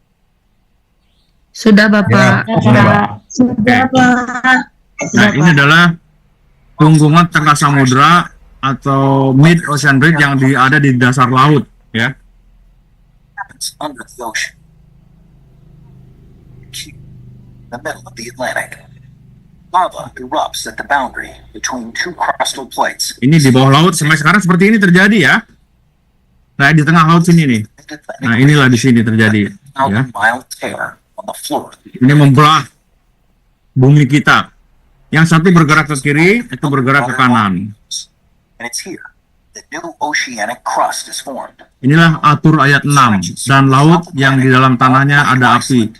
Sudah Bapak. Ya, sudah, Pak. Sudah, Pak. Nah, ini adalah punggungan tengah samudra atau mid ocean ridge yang ada di dasar laut, ya. Under the ocean. The middle of the Atlantic. Lava erupts at the boundary between two crustal plates. Ini di bawah laut sampai sekarang seperti ini terjadi ya. Nah, di tengah laut sini nih. Nah, inilah di sini terjadi, ya. Mild tear on the floor. Ini membelah bumi kita. Yang satu bergerak ke kiri, itu bergerak ke kanan. And it's here that new oceanic crust is formed. Inilah atur ayat 6. Dan laut yang di dalam tanahnya ada api.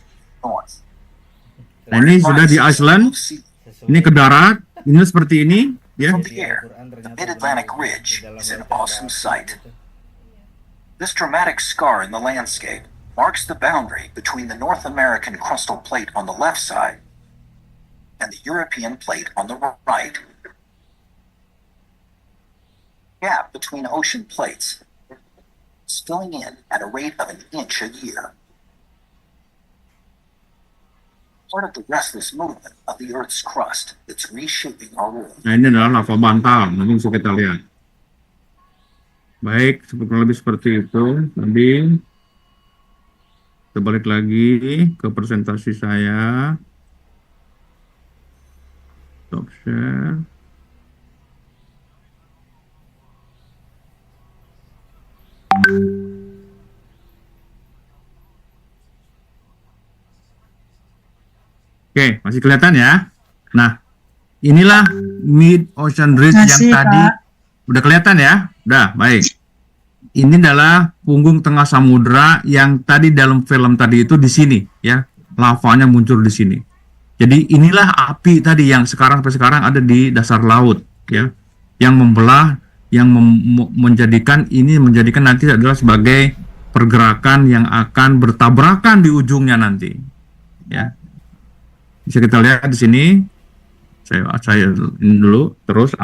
Nah, ini sudah di Iceland. Ini ke darat. Ini seperti ini, ya. From the air, the Mid-Atlantic Ridge is an awesome sight. This dramatic scar in the landscape marks the boundary between the North American crustal plate on the left side and the European plate on the right. Gap between ocean plates is filling in at a rate of 1 inch a year. Part of the restless movement of the Earth's crust that's reshaping our world. Nah, ini adalah lava bantal. Nanti bisa kita lihat. Baik, lebih seperti itu. Tadi kita balik lagi ke presentasi saya. Stop share. Oke, masih kelihatan ya? Nah, inilah mid ocean ridge yang tadi. Pak. Udah kelihatan ya? Udah, baik. Ini adalah punggung tengah samudra yang tadi dalam film tadi itu di sini, ya. Lavanya muncul di sini. Jadi inilah api tadi yang sekarang sampai sekarang ada di dasar laut, ya. Yang membelah, yang menjadikan nanti adalah sebagai pergerakan yang akan bertabrakan di ujungnya nanti, ya. Bisa kita lihat di sini. Saya ini dulu terus.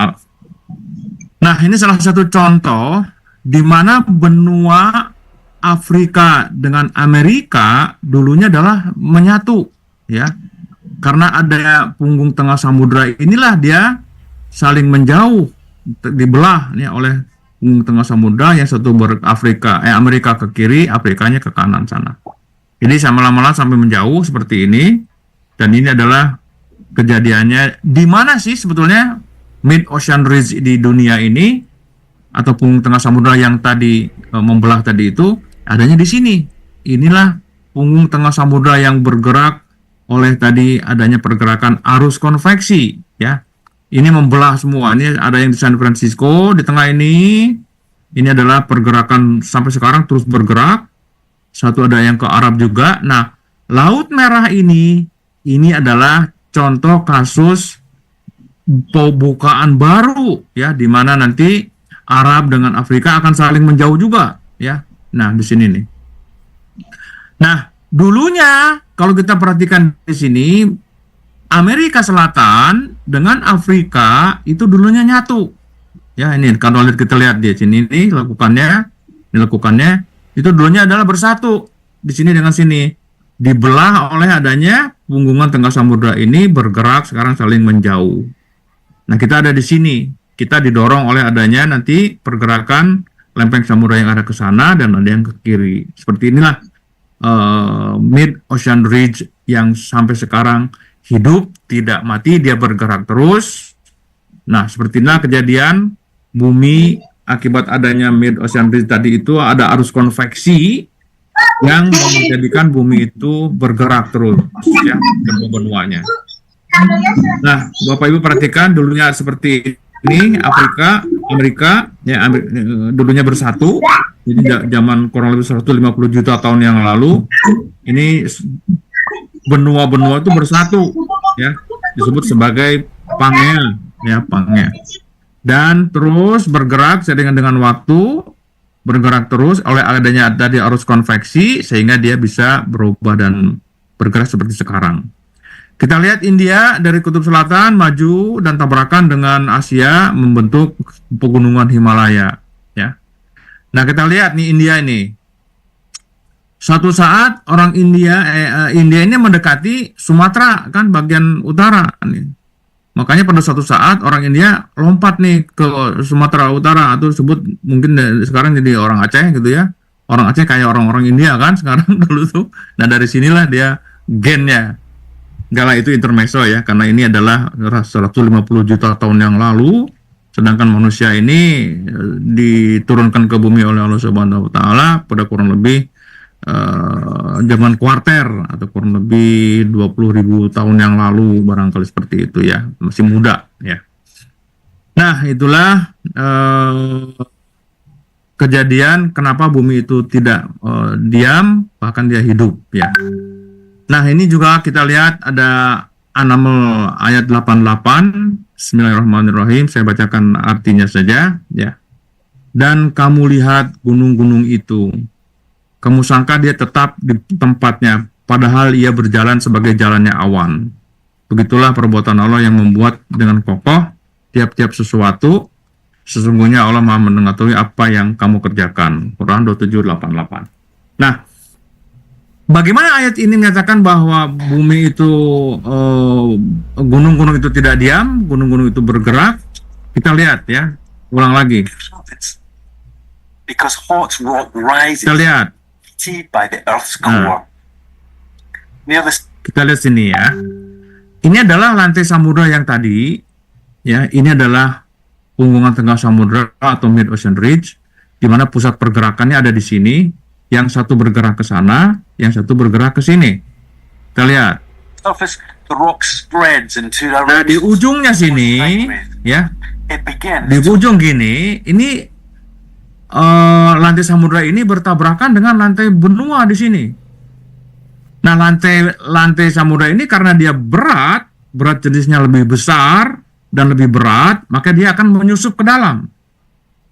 Nah, ini salah satu contoh di mana benua Afrika dengan Amerika dulunya adalah menyatu, ya. Karena ada punggung tengah samudra inilah dia saling menjauh, dibelah nih oleh punggung tengah samudra, yang satu Amerika ke kiri, Afrikanya ke kanan sana. Jadi lama-lama sampai menjauh seperti ini. Dan ini adalah kejadiannya di mana sih sebetulnya mid ocean ridge di dunia ini atau punggung tengah samudra yang tadi membelah tadi itu adanya di sini. Inilah punggung tengah samudra yang bergerak oleh tadi adanya pergerakan arus konveksi, ya. Ini membelah semua. Ini ada yang di San Francisco di tengah ini. Ini adalah pergerakan sampai sekarang terus bergerak. Satu ada yang ke Arab juga. Nah, Laut Merah ini adalah contoh kasus pembukaan baru, ya, di mana nanti Arab dengan Afrika akan saling menjauh juga, ya. Nah, di sini nih. Nah, dulunya kalau kita perhatikan di sini, Amerika Selatan dengan Afrika itu dulunya nyatu. Ya, ini kalau kita lihat di sini nih lakukannya itu dulunya adalah bersatu di sini dengan sini. Dibelah oleh adanya punggungan tengah samudra ini bergerak sekarang saling menjauh. Nah, kita ada di sini. Kita didorong oleh adanya nanti pergerakan lempeng samudra yang ada ke sana dan ada yang ke kiri. Seperti inilah mid ocean ridge yang sampai sekarang hidup, tidak mati, dia bergerak terus. Nah, seperti inilah kejadian bumi akibat adanya mid ocean ridge tadi itu ada arus konveksi yang menjadikan bumi itu bergerak terus, ya, ke benuanya. Nah, Bapak Ibu perhatikan dulunya seperti ini, Amerika, ya, dulunya bersatu. Jadi zaman kurang lebih 150 juta tahun yang lalu, ini benua-benua itu bersatu, ya, disebut sebagai Pangea, ya, Pangea. Dan terus bergerak seiring dengan waktu, bergerak terus oleh adanya tadi arus konveksi sehingga dia bisa berubah dan bergerak seperti sekarang. Kita lihat India dari kutub selatan maju dan tabrakan dengan Asia membentuk pegunungan Himalaya, ya. Nah, kita lihat nih India ini. Suatu saat orang India ini mendekati Sumatera kan bagian utara nih. Makanya pada suatu saat orang India lompat nih ke Sumatera Utara atau disebut mungkin sekarang jadi orang Aceh gitu ya. Orang Aceh kayak orang-orang India kan sekarang dulu tuh. Nah dari sinilah dia gennya. Enggak lah itu intermezzo ya, karena ini adalah 150 juta tahun yang lalu. Sedangkan manusia ini diturunkan ke bumi oleh Allah Subhanahu wa taala pada kurang lebih zaman kuarter atau kurang lebih 20.000 tahun yang lalu barangkali seperti itu ya, masih muda ya. Nah itulah kejadian kenapa bumi itu tidak diam, bahkan dia hidup ya. Nah ini juga kita lihat ada An-Naml ayat 88. Bismillahirrahmanirrahim, saya bacakan artinya saja ya. Dan kamu lihat gunung-gunung itu, kamu sangka dia tetap di tempatnya, padahal ia berjalan sebagai jalannya awan. Begitulah perbuatan Allah yang membuat dengan kokoh tiap-tiap sesuatu. Sesungguhnya Allah Maha mengetahui apa yang kamu kerjakan. Quran 27:88. Nah, bagaimana ayat ini menyatakan bahwa bumi itu, gunung-gunung itu tidak diam, gunung-gunung itu bergerak? Kita lihat ya, ulang lagi. Because hot rock rises Kita lihat. by the Earth's core. Near the Kita lihat sini ya. Ini adalah lantai samudra yang tadi, ya. Ini adalah punggungan tengah samudra atau mid ocean ridge, di mana pusat pergerakannya ada di sini. Yang satu bergerak ke sana, yang satu bergerak ke sini. Kita lihat. surface, the rock spreads into the Nah, di ujungnya sini, ya. It begins Di ujung gini, ini lantai samudra ini bertabrakan dengan lantai benua di sini. Nah, lantai samudra ini karena dia berat jenisnya lebih besar dan lebih berat, maka dia akan menyusup ke dalam.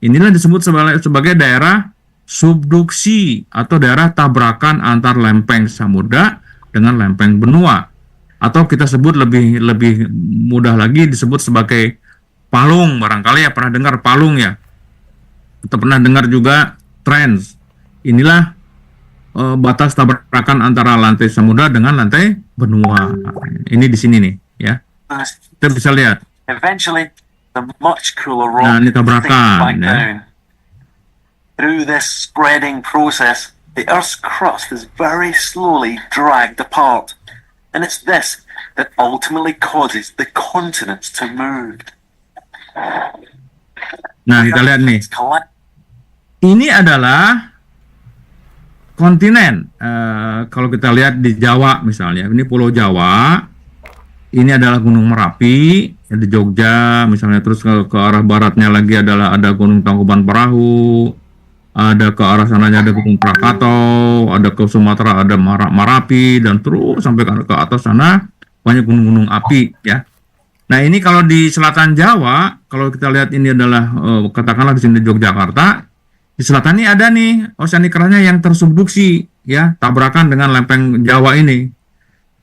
Inilah disebut sebagai daerah subduksi atau daerah tabrakan antar lempeng samudra dengan lempeng benua. Atau kita sebut lebih mudah lagi disebut sebagai palung. Barangkali ya pernah dengar palung ya. Kita pernah dengar juga trends. Inilah batas tabrakan antara lantai samudra dengan lantai benua. Ini di sini nih, ya. Kita bisa lihat. eventually the much cooler rock Nah, ini sinks tabrakan, back ya. down. Through this spreading process, the Earth's crust is very slowly dragged apart, and it's this that ultimately causes the continents to move. Nah, kita lihat nih. Ini adalah kontinen. Kalau kita lihat di Jawa misalnya, ini Pulau Jawa. Ini adalah Gunung Merapi di Jogja, misalnya terus ke arah baratnya lagi ada Gunung Tangkuban Perahu, ada ke arah sananya ada Gunung Krakatau, ada ke Sumatera ada Marapi dan terus sampai ke atas sana banyak gunung-gunung api ya. Nah ini kalau di selatan Jawa, kalau kita lihat ini adalah katakanlah di sini Yogyakarta, di selatan ini ada nih oseanikrasnya yang tersubduksi ya, tabrakan dengan lempeng Jawa ini.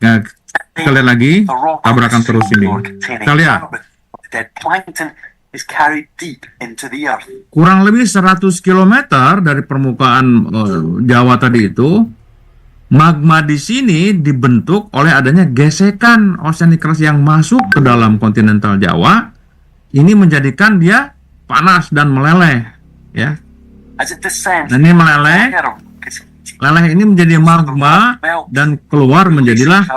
Nah, kita lihat lagi, tabrakan terus ini. Kita lihat. Kurang lebih 100 km dari permukaan Jawa tadi itu, magma di sini dibentuk oleh adanya gesekan oseanikras yang masuk ke dalam kontinental Jawa. Ini menjadikan dia panas dan meleleh, ya. Nah, ini meleleh. Leleh ini menjadi magma dan keluar menjadilah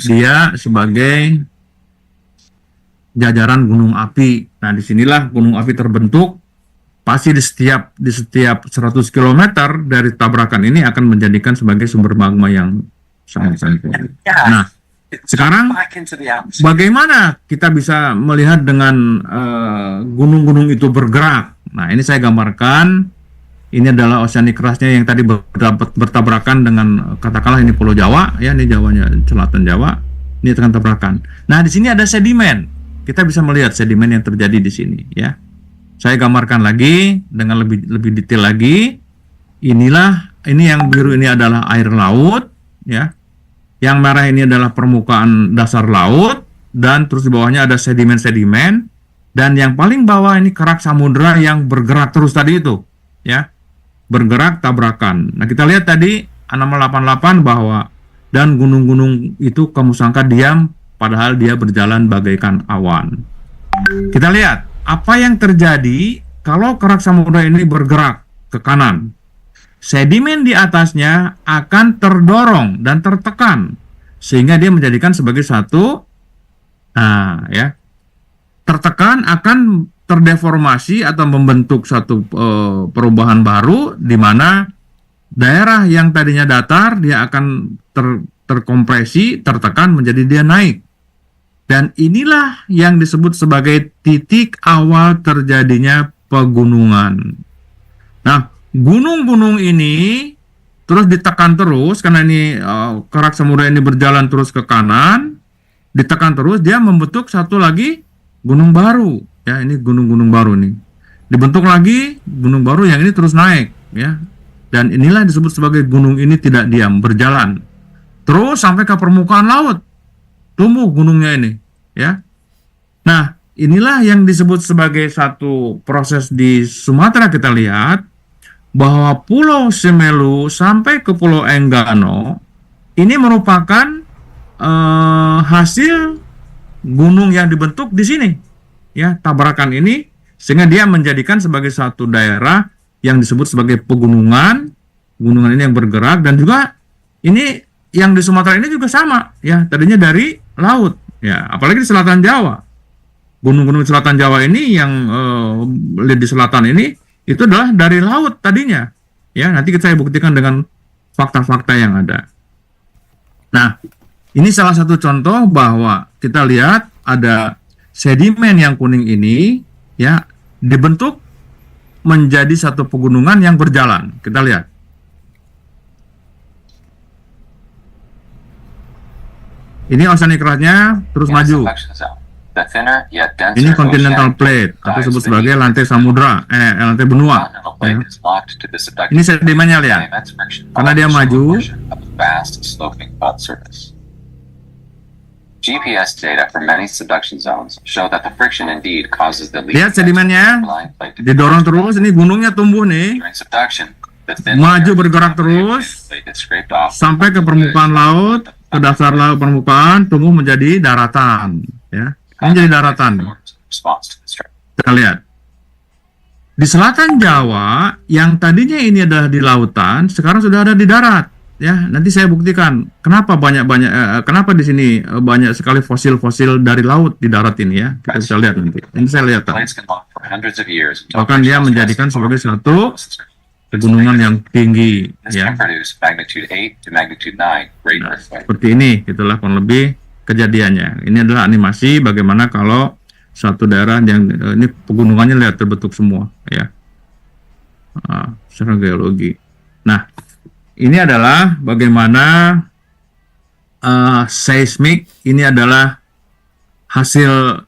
dia sebagai jajaran gunung api. Nah, disinilah gunung api terbentuk. Pasti di setiap 100 km dari tabrakan ini akan menjadikan sebagai sumber magma yang sangat tinggi. Nah, sekarang bagaimana kita bisa melihat dengan gunung-gunung itu bergerak? Nah, ini saya gambarkan. Ini adalah oseanikrasnya yang tadi bertabrakan dengan katakanlah ini Pulau Jawa, ya, ini Jawanya, selatan Jawa. Ini akan tabrakan. Nah, di sini ada sedimen. Kita bisa melihat sedimen yang terjadi di sini, ya. Saya gambarkan lagi dengan lebih detail lagi. Ini yang biru ini adalah air laut, ya. Yang merah ini adalah permukaan dasar laut, dan terus di bawahnya ada sedimen-sedimen, dan yang paling bawah ini kerak samudra yang bergerak terus tadi itu, ya, bergerak tabrakan. Nah, kita lihat tadi 688 bahwa dan gunung-gunung itu kamu sangka diam, padahal dia berjalan bagaikan awan. Kita lihat apa yang terjadi kalau kerak samudra ini bergerak ke kanan. Sedimen di atasnya akan terdorong dan tertekan sehingga dia menjadikan sebagai satu tertekan akan terdeformasi atau membentuk satu perubahan baru di mana daerah yang tadinya datar dia akan terkompresi, tertekan menjadi dia naik. Dan inilah yang disebut sebagai titik awal terjadinya pegunungan. Nah, gunung-gunung ini terus ditekan terus karena ini kerak samudra ini berjalan terus ke kanan, ditekan terus, dia membentuk satu lagi gunung baru. Ya, ini gunung-gunung baru nih. Dibentuk lagi gunung baru yang ini terus naik, ya. Dan inilah disebut sebagai gunung ini tidak diam, berjalan. Terus sampai ke permukaan laut. Tumbuh gunungnya ini, ya. Nah, inilah yang disebut sebagai satu proses di Sumatera. Kita lihat bahwa Pulau Semelu sampai ke Pulau Enggano ini merupakan hasil gunung yang dibentuk di sini, ya, tabrakan ini, sehingga dia menjadikan sebagai satu daerah yang disebut sebagai pegunungan. Gunungan ini yang bergerak, dan juga ini yang di Sumatera ini juga sama, ya, tadinya dari laut, ya, apalagi di selatan Jawa. Gunung-gunung selatan Jawa ini yang di selatan ini itu adalah dari laut tadinya, ya. Nanti saya buktikan dengan fakta-fakta yang ada. Nah, ini salah satu contoh bahwa kita lihat ada sedimen yang kuning ini, ya, dibentuk menjadi satu pegunungan yang berjalan. Kita lihat. Ini oceanic crust-nya terus maju. Ini continental plate atau disebut sebagai lantai samudra, lantai benua. Ya. Ini sedimennya, lihat. Karena dia maju. GPS data from many subduction zones show that the friction indeed causes the lihat sedimennya didorong terus, ini gunungnya tumbuh nih, maju bergerak terus sampai ke permukaan laut, ke dasar laut permukaan, tumbuh menjadi daratan, ya. Ini jadi daratan. Kita lihat di selatan Jawa yang tadinya ini adalah di lautan, sekarang sudah ada di darat. Ya, nanti saya buktikan kenapa kenapa di sini banyak sekali fosil-fosil dari laut di darat ini, ya. Kita bisa lihat nanti. Ini saya lihat. Bahkan dia menjadikan sebagai satu pegunungan yang tinggi, ya. Nah, seperti ini, itulah kurang lebih kejadiannya. Ini adalah animasi bagaimana kalau satu daerah yang ini pegunungannya lihat terbentuk semua, ya. Secara geologi. Nah, ini adalah bagaimana seismik. Ini adalah hasil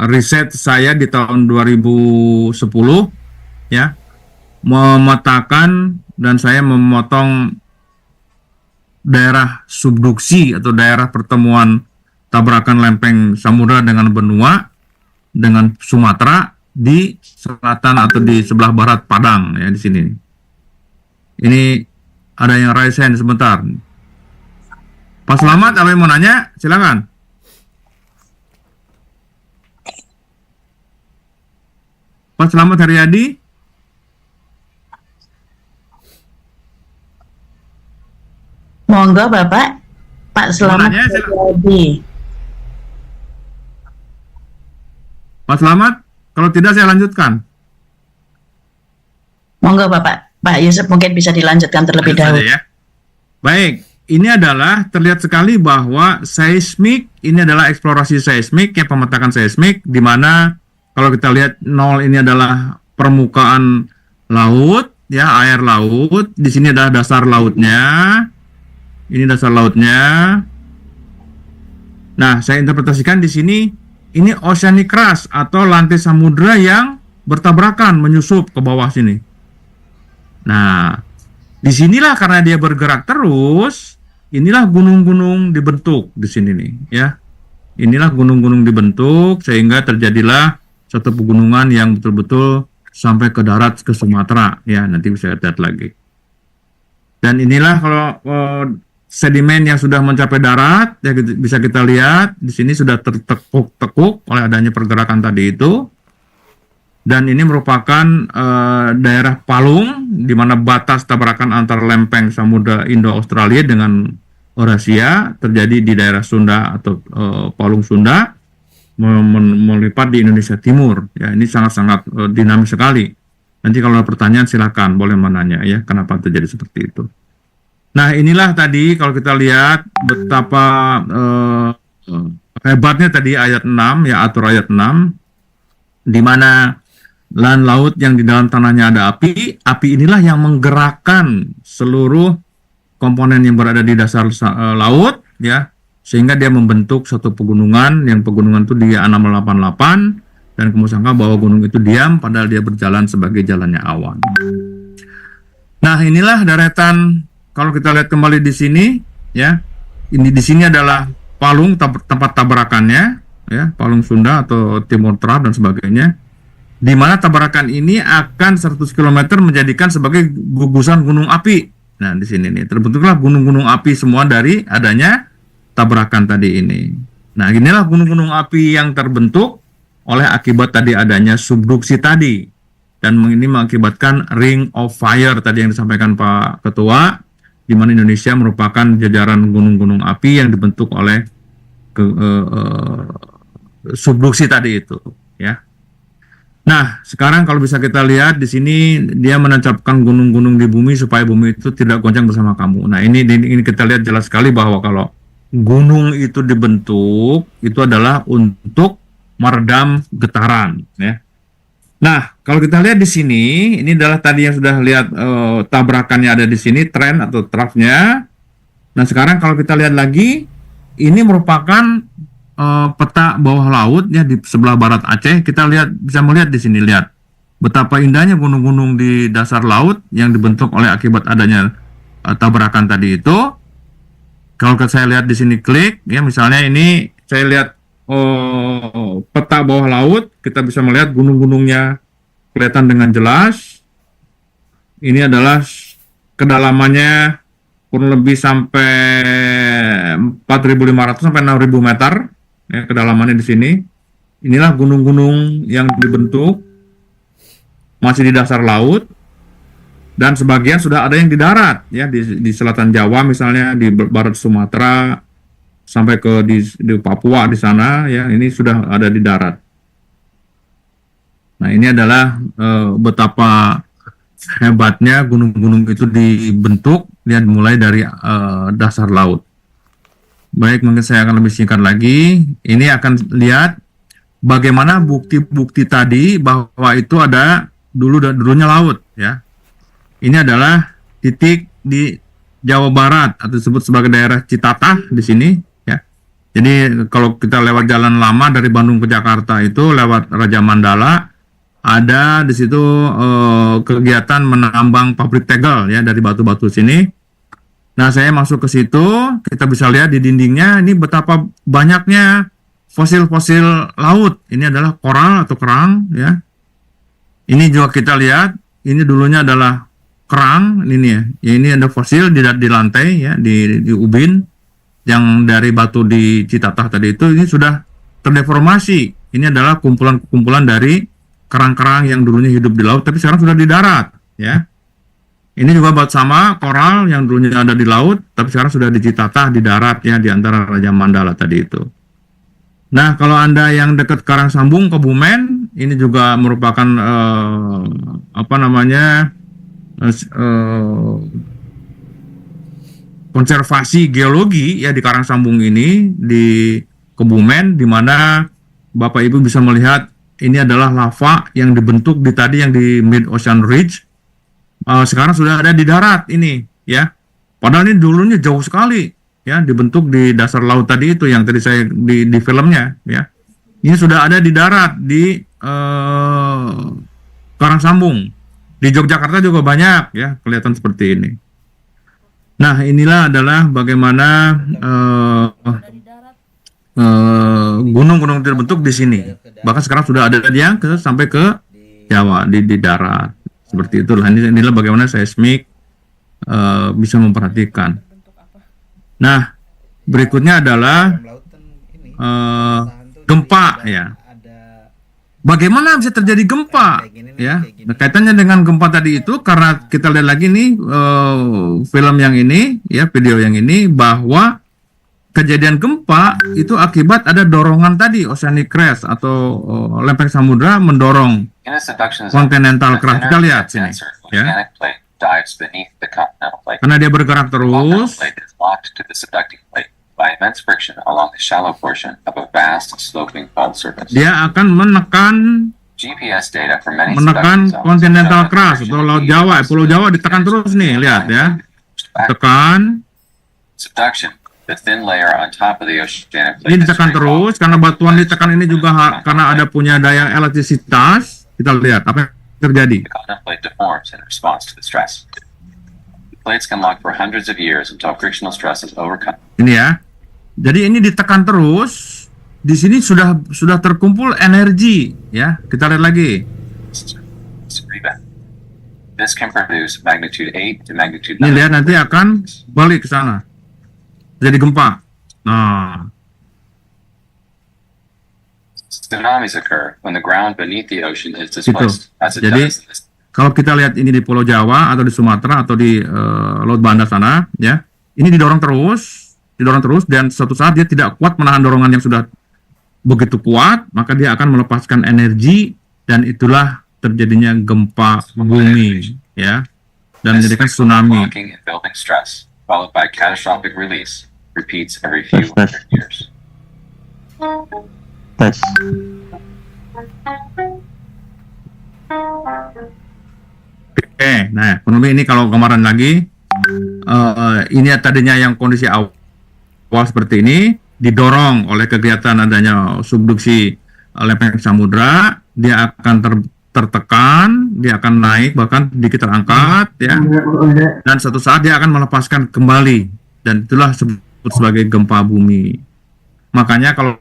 riset saya di tahun 2010, ya, memetakan dan saya memotong daerah subduksi atau daerah pertemuan tabrakan lempeng samudra dengan benua dengan Sumatera di selatan atau di sebelah barat Padang, ya, di sini. Ini ada yang raise hand sebentar. Pak Selamat, apa yang mau nanya? Silakan. Pak Selamat Haryadi. Monggo Bapak. Pak Selamat Haryadi. Pak Selamat, kalau tidak saya lanjutkan. Monggo Bapak. Pak Yusuf mungkin bisa dilanjutkan terlebih dahulu. Ya. Baik, ini adalah terlihat sekali bahwa seismik ini adalah eksplorasi seismik, ya, pemetakan seismik, di mana kalau kita lihat 0 ini adalah permukaan laut, ya, air laut. Di sini adalah dasar lautnya. Ini dasar lautnya. Nah, saya interpretasikan di sini ini oceanic crust atau lantai samudra yang bertabrakan menyusup ke bawah sini. Nah, disinilah karena dia bergerak terus, inilah gunung-gunung dibentuk di sini nih, ya. Inilah gunung-gunung dibentuk sehingga terjadilah satu pegunungan yang betul-betul sampai ke darat ke Sumatera, ya. Nanti bisa lihat lagi. Dan inilah kalau sedimen yang sudah mencapai darat, ya bisa kita lihat di sini sudah tertekuk-tekuk oleh adanya pergerakan tadi itu. Dan ini merupakan daerah palung di mana batas tabrakan antara lempeng Samudra Indo-Australia dengan Eurasia terjadi di daerah Sunda atau palung Sunda melipat di Indonesia Timur. Ya, ini sangat-sangat dinamis sekali. Nanti kalau ada pertanyaan silakan boleh menanya ya kenapa terjadi seperti itu. Nah, inilah tadi kalau kita lihat betapa hebatnya tadi ayat 6 ya, atur ayat 6 di mana lan laut yang di dalam tanahnya ada api. Api inilah yang menggerakkan seluruh komponen yang berada di dasar laut ya, sehingga dia membentuk satu pegunungan yang pegunungan itu dia 688 dan kamu sangka bahwa gunung itu diam padahal dia berjalan sebagai jalannya awan. Nah, inilah deretan kalau kita lihat kembali di sini ya. Ini di sini adalah palung tempat tabrakannya ya, palung Sunda atau Timur Tengah dan sebagainya. Di mana tabrakan ini akan 100 km menjadikan sebagai gugusan gunung api. Nah, di sini nih terbentuklah gunung-gunung api semua dari adanya tabrakan tadi ini. Nah, inilah gunung-gunung api yang terbentuk oleh akibat tadi adanya subduksi tadi. Dan ini mengakibatkan ring of fire tadi yang disampaikan Pak Ketua, di mana Indonesia merupakan jajaran gunung-gunung api yang dibentuk oleh subduksi tadi itu, ya. Nah, sekarang kalau bisa kita lihat di sini dia menancapkan gunung-gunung di bumi supaya bumi itu tidak goncang bersama kamu. Nah, ini kita lihat jelas sekali bahwa kalau gunung itu dibentuk itu adalah untuk meredam getaran, ya. Nah, kalau kita lihat di sini, ini adalah tadi yang sudah lihat tabrakannya ada di sini, tren atau trough-nya. Nah, sekarang kalau kita lihat lagi, ini merupakan peta bawah laut ya di sebelah barat Aceh. Kita lihat, bisa melihat di sini, lihat betapa indahnya gunung-gunung di dasar laut yang dibentuk oleh akibat adanya tabrakan tadi itu. Kalau saya lihat di sini klik ya, misalnya ini saya lihat peta bawah laut, kita bisa melihat gunung-gunungnya kelihatan dengan jelas. Ini adalah kedalamannya kurang lebih sampai 4.500 sampai 6.000 meter ya, kedalamannya di sini. Inilah gunung-gunung yang dibentuk masih di dasar laut dan sebagian sudah ada yang di darat ya, di selatan Jawa misalnya, di barat Sumatera sampai ke di Papua di sana ya, ini sudah ada di darat. Nah, ini adalah betapa hebatnya gunung-gunung itu dibentuk, lihat mulai dari dasar laut. Baik, mungkin saya akan lebih singkat lagi. Ini akan lihat bagaimana bukti-bukti tadi bahwa itu ada dulunya laut ya. Ini adalah titik di Jawa Barat atau disebut sebagai daerah Citatah di sini ya. Jadi kalau kita lewat jalan lama dari Bandung ke Jakarta itu lewat Raja Mandala, ada di situ kegiatan menambang pabrik tegel ya dari batu-batu sini. Nah, saya masuk ke situ, kita bisa lihat di dindingnya ini betapa banyaknya fosil-fosil laut. Ini adalah koral atau kerang ya. Ini juga kita lihat, ini dulunya adalah kerang ini ya. Ini ada fosil di lantai ya, di ubin yang dari batu di Citatah tadi itu, ini sudah terdeformasi. Ini adalah kumpulan-kumpulan dari kerang-kerang yang dulunya hidup di laut tapi sekarang sudah di darat ya. Ini juga buat sama koral yang dulunya ada di laut tapi sekarang sudah di Citatah di darat ya, di antara Raja Mandala tadi itu. Nah, kalau Anda yang dekat Karangsambung, Kebumen, ini juga merupakan konservasi geologi ya di Karangsambung ini di Kebumen, di mana Bapak Ibu bisa melihat ini adalah lava yang dibentuk di tadi yang di Mid Ocean Ridge. Sekarang sudah ada di darat ini ya. Padahal ini dulunya jauh sekali ya, dibentuk di dasar laut tadi itu yang tadi saya di filmnya ya. Ini sudah ada di darat di Karangsambung. Di Yogyakarta juga banyak ya, kelihatan seperti ini. Nah, inilah adalah bagaimana gunung-gunung terbentuk di sini. Bahkan sekarang sudah ada yang sampai ke Jawa di darat. Seperti itulah. Inilah bagaimana seismik bisa memperhatikan. Nah, berikutnya adalah gempa ya. Bagaimana bisa terjadi gempa ya? Nah, kaitannya dengan gempa tadi itu karena kita lihat lagi nih film yang ini ya, video yang ini, bahwa kejadian gempa itu akibat ada dorongan tadi, oceanic crust atau lempeng samudra mendorong continental crust. Kita lihat sini ya. Karena dia bergerak terus, by immense friction along the shallow portion of a vast sloping fault surface. Dia akan menekan GPS data from many continental crust atau laut Jawa, Pulau Jawa ditekan terus nih, lihat ya. Tekan. Subduction, the thin layer on top of the oceanic plate. Ini ditekan terus karena batuan ditekan ini juga karena ada punya daya elastisitas. Kita lihat apa yang terjadi. The continental plate deforms in response to the stress. The plates can lock for hundreds of years until frictional stress is overcome. Ini ya. Jadi ini ditekan terus. Di sini sudah terkumpul energi ya. Kita lihat lagi. This can produce magnitude 8 to magnitude 9. Ini lihat nanti akan balik ke sana. Jadi gempa. Nah, tsunamis occur when the ground beneath the ocean is displaced. As it jadi does, kalau kita lihat ini di Pulau Jawa atau di Sumatera atau di Laut Banda sana ya, ini didorong terus dan suatu saat dia tidak kuat menahan dorongan yang sudah begitu kuat, maka dia akan melepaskan energi dan itulah terjadinya gempa bumi ya, dan menjadikan tsunami. locking and building stress, followed by catastrophic release, repeats every few hundred years. Tes. Oke, nah kurang lebih ini kalau kemarin lagi ini tadinya yang kondisi awal seperti ini didorong oleh kegiatan adanya subduksi lempeng samudra, dia akan tertekan, dia akan naik bahkan sedikit terangkat ya, dan suatu saat dia akan melepaskan kembali dan itulah disebut sebagai gempa bumi. Makanya kalau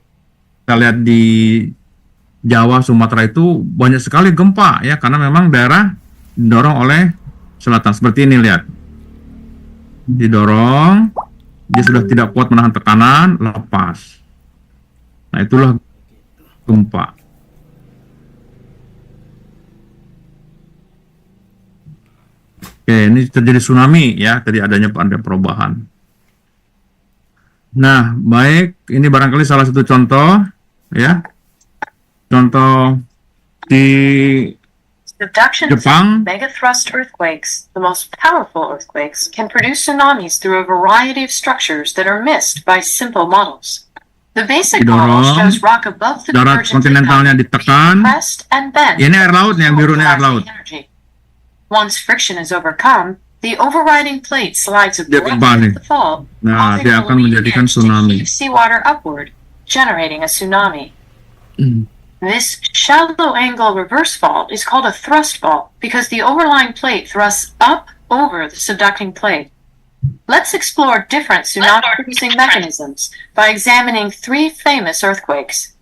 kita lihat di Jawa, Sumatera itu banyak sekali gempa ya, karena memang daerah didorong oleh selatan seperti ini, lihat didorong, dia sudah tidak kuat menahan tekanan, lepas. Nah itulah gempa. Oke, ini terjadi tsunami ya, tadi ada perubahan. Nah baik, ini barangkali salah satu contoh ya, contoh di Subduction Jepang. megathrust earthquakes, the most powerful earthquakes, can produce tsunamis through a variety of structures that are missed by simple models. The basic model Didorong, shows rock above the darat divergent kontinentalnya impact ditekan. pressed and bent. Ini air laut, yang biru ini air laut. Energy. Once friction is overcome, the overriding plate slides Dia abruptly gempa nih. at the fault, Nah, causing dia the akan leading menjadikan edge to tsunami. heave seawater upward, generating a tsunami. This shallow angle reverse fault is called a thrust fault because the overlying plate thrusts up over the subducting plate. Let's explore different tsunami-producing mechanisms by examining 3 famous earthquakes.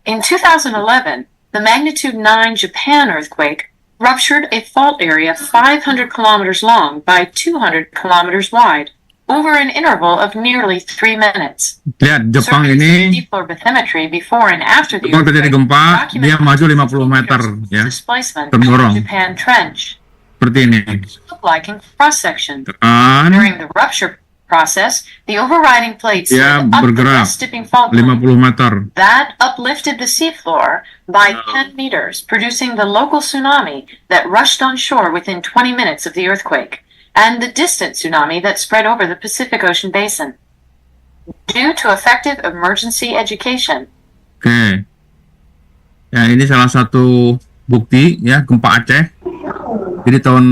In 2011, the magnitude 9 Japan earthquake ruptured a fault area 500 kilometers long by 200 kilometers wide over an interval of nearly 3 minutes. Lihat Jepang ini, Seafloor bathymetry before and after the Jepang terjadi earthquake gempa, dia documented maju 50 meter ya, displacement terdorong of Japan Trench, seperti ini. look like in cross section. Tekan, During the rupture process, the overriding plate dia slid up the bergerak west dipping fault 50 line. meter. That uplifted the seafloor by 10 meters, producing the local tsunami that rushed on shore within 20 minutes of the earthquake, and the distant tsunami that spread over the Pacific Ocean basin. Due to effective emergency education, Oke. Ya, ini salah satu bukti ya gempa Aceh. Jadi tahun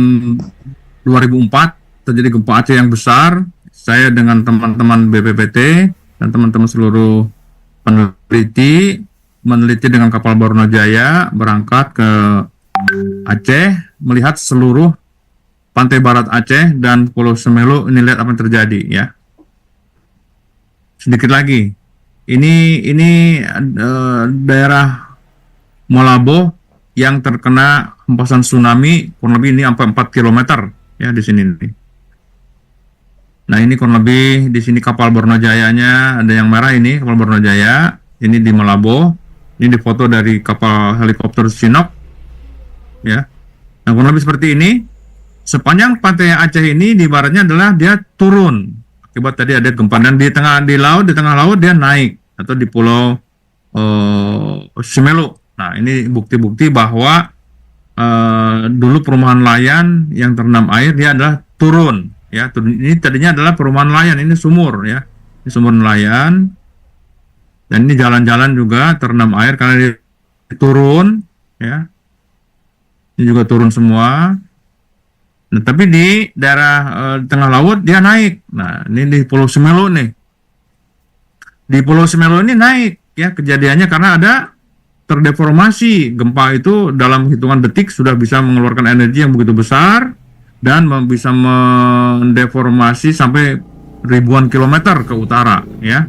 2004 terjadi gempa Aceh yang besar. Saya dengan teman-teman BPPT dan teman-teman seluruh peneliti meneliti dengan kapal Barunajaya, berangkat ke Aceh, melihat seluruh pantai barat Aceh dan Pulau Semelu. Ini lihat apa yang terjadi ya. Sedikit lagi, ini daerah Malabo yang terkena hempasan tsunami, kurang lebih ini sampai 4 km ya di sini nih. Nah ini kurang lebih di sini kapal Barunajayanya, ada yang merah ini kapal Barunajaya, ini di Malabo, ini difoto dari kapal helikopter Sinop, ya. Nah kurang lebih seperti ini. Sepanjang pantai Aceh ini di baratnya adalah dia turun akibat tadi ada gempa, dan di tengah laut dia naik atau di Pulau Semelu. Nah ini bukti-bukti bahwa dulu perumahan nelayan yang terendam air dia adalah turun. Ya, ini tadinya adalah perumahan nelayan, ini sumur ya, ini sumur nelayan, dan ini jalan-jalan juga terendam air karena dia turun, ya, ini juga turun semua. Nah, tapi di daerah tengah laut dia naik. Nah, ini di Pulau Semelu nih, di Pulau Semelu ini naik, ya, kejadiannya karena ada terdeformasi gempa itu dalam hitungan detik sudah bisa mengeluarkan energi yang begitu besar. Dan bisa mendeformasi sampai ribuan kilometer ke utara, ya.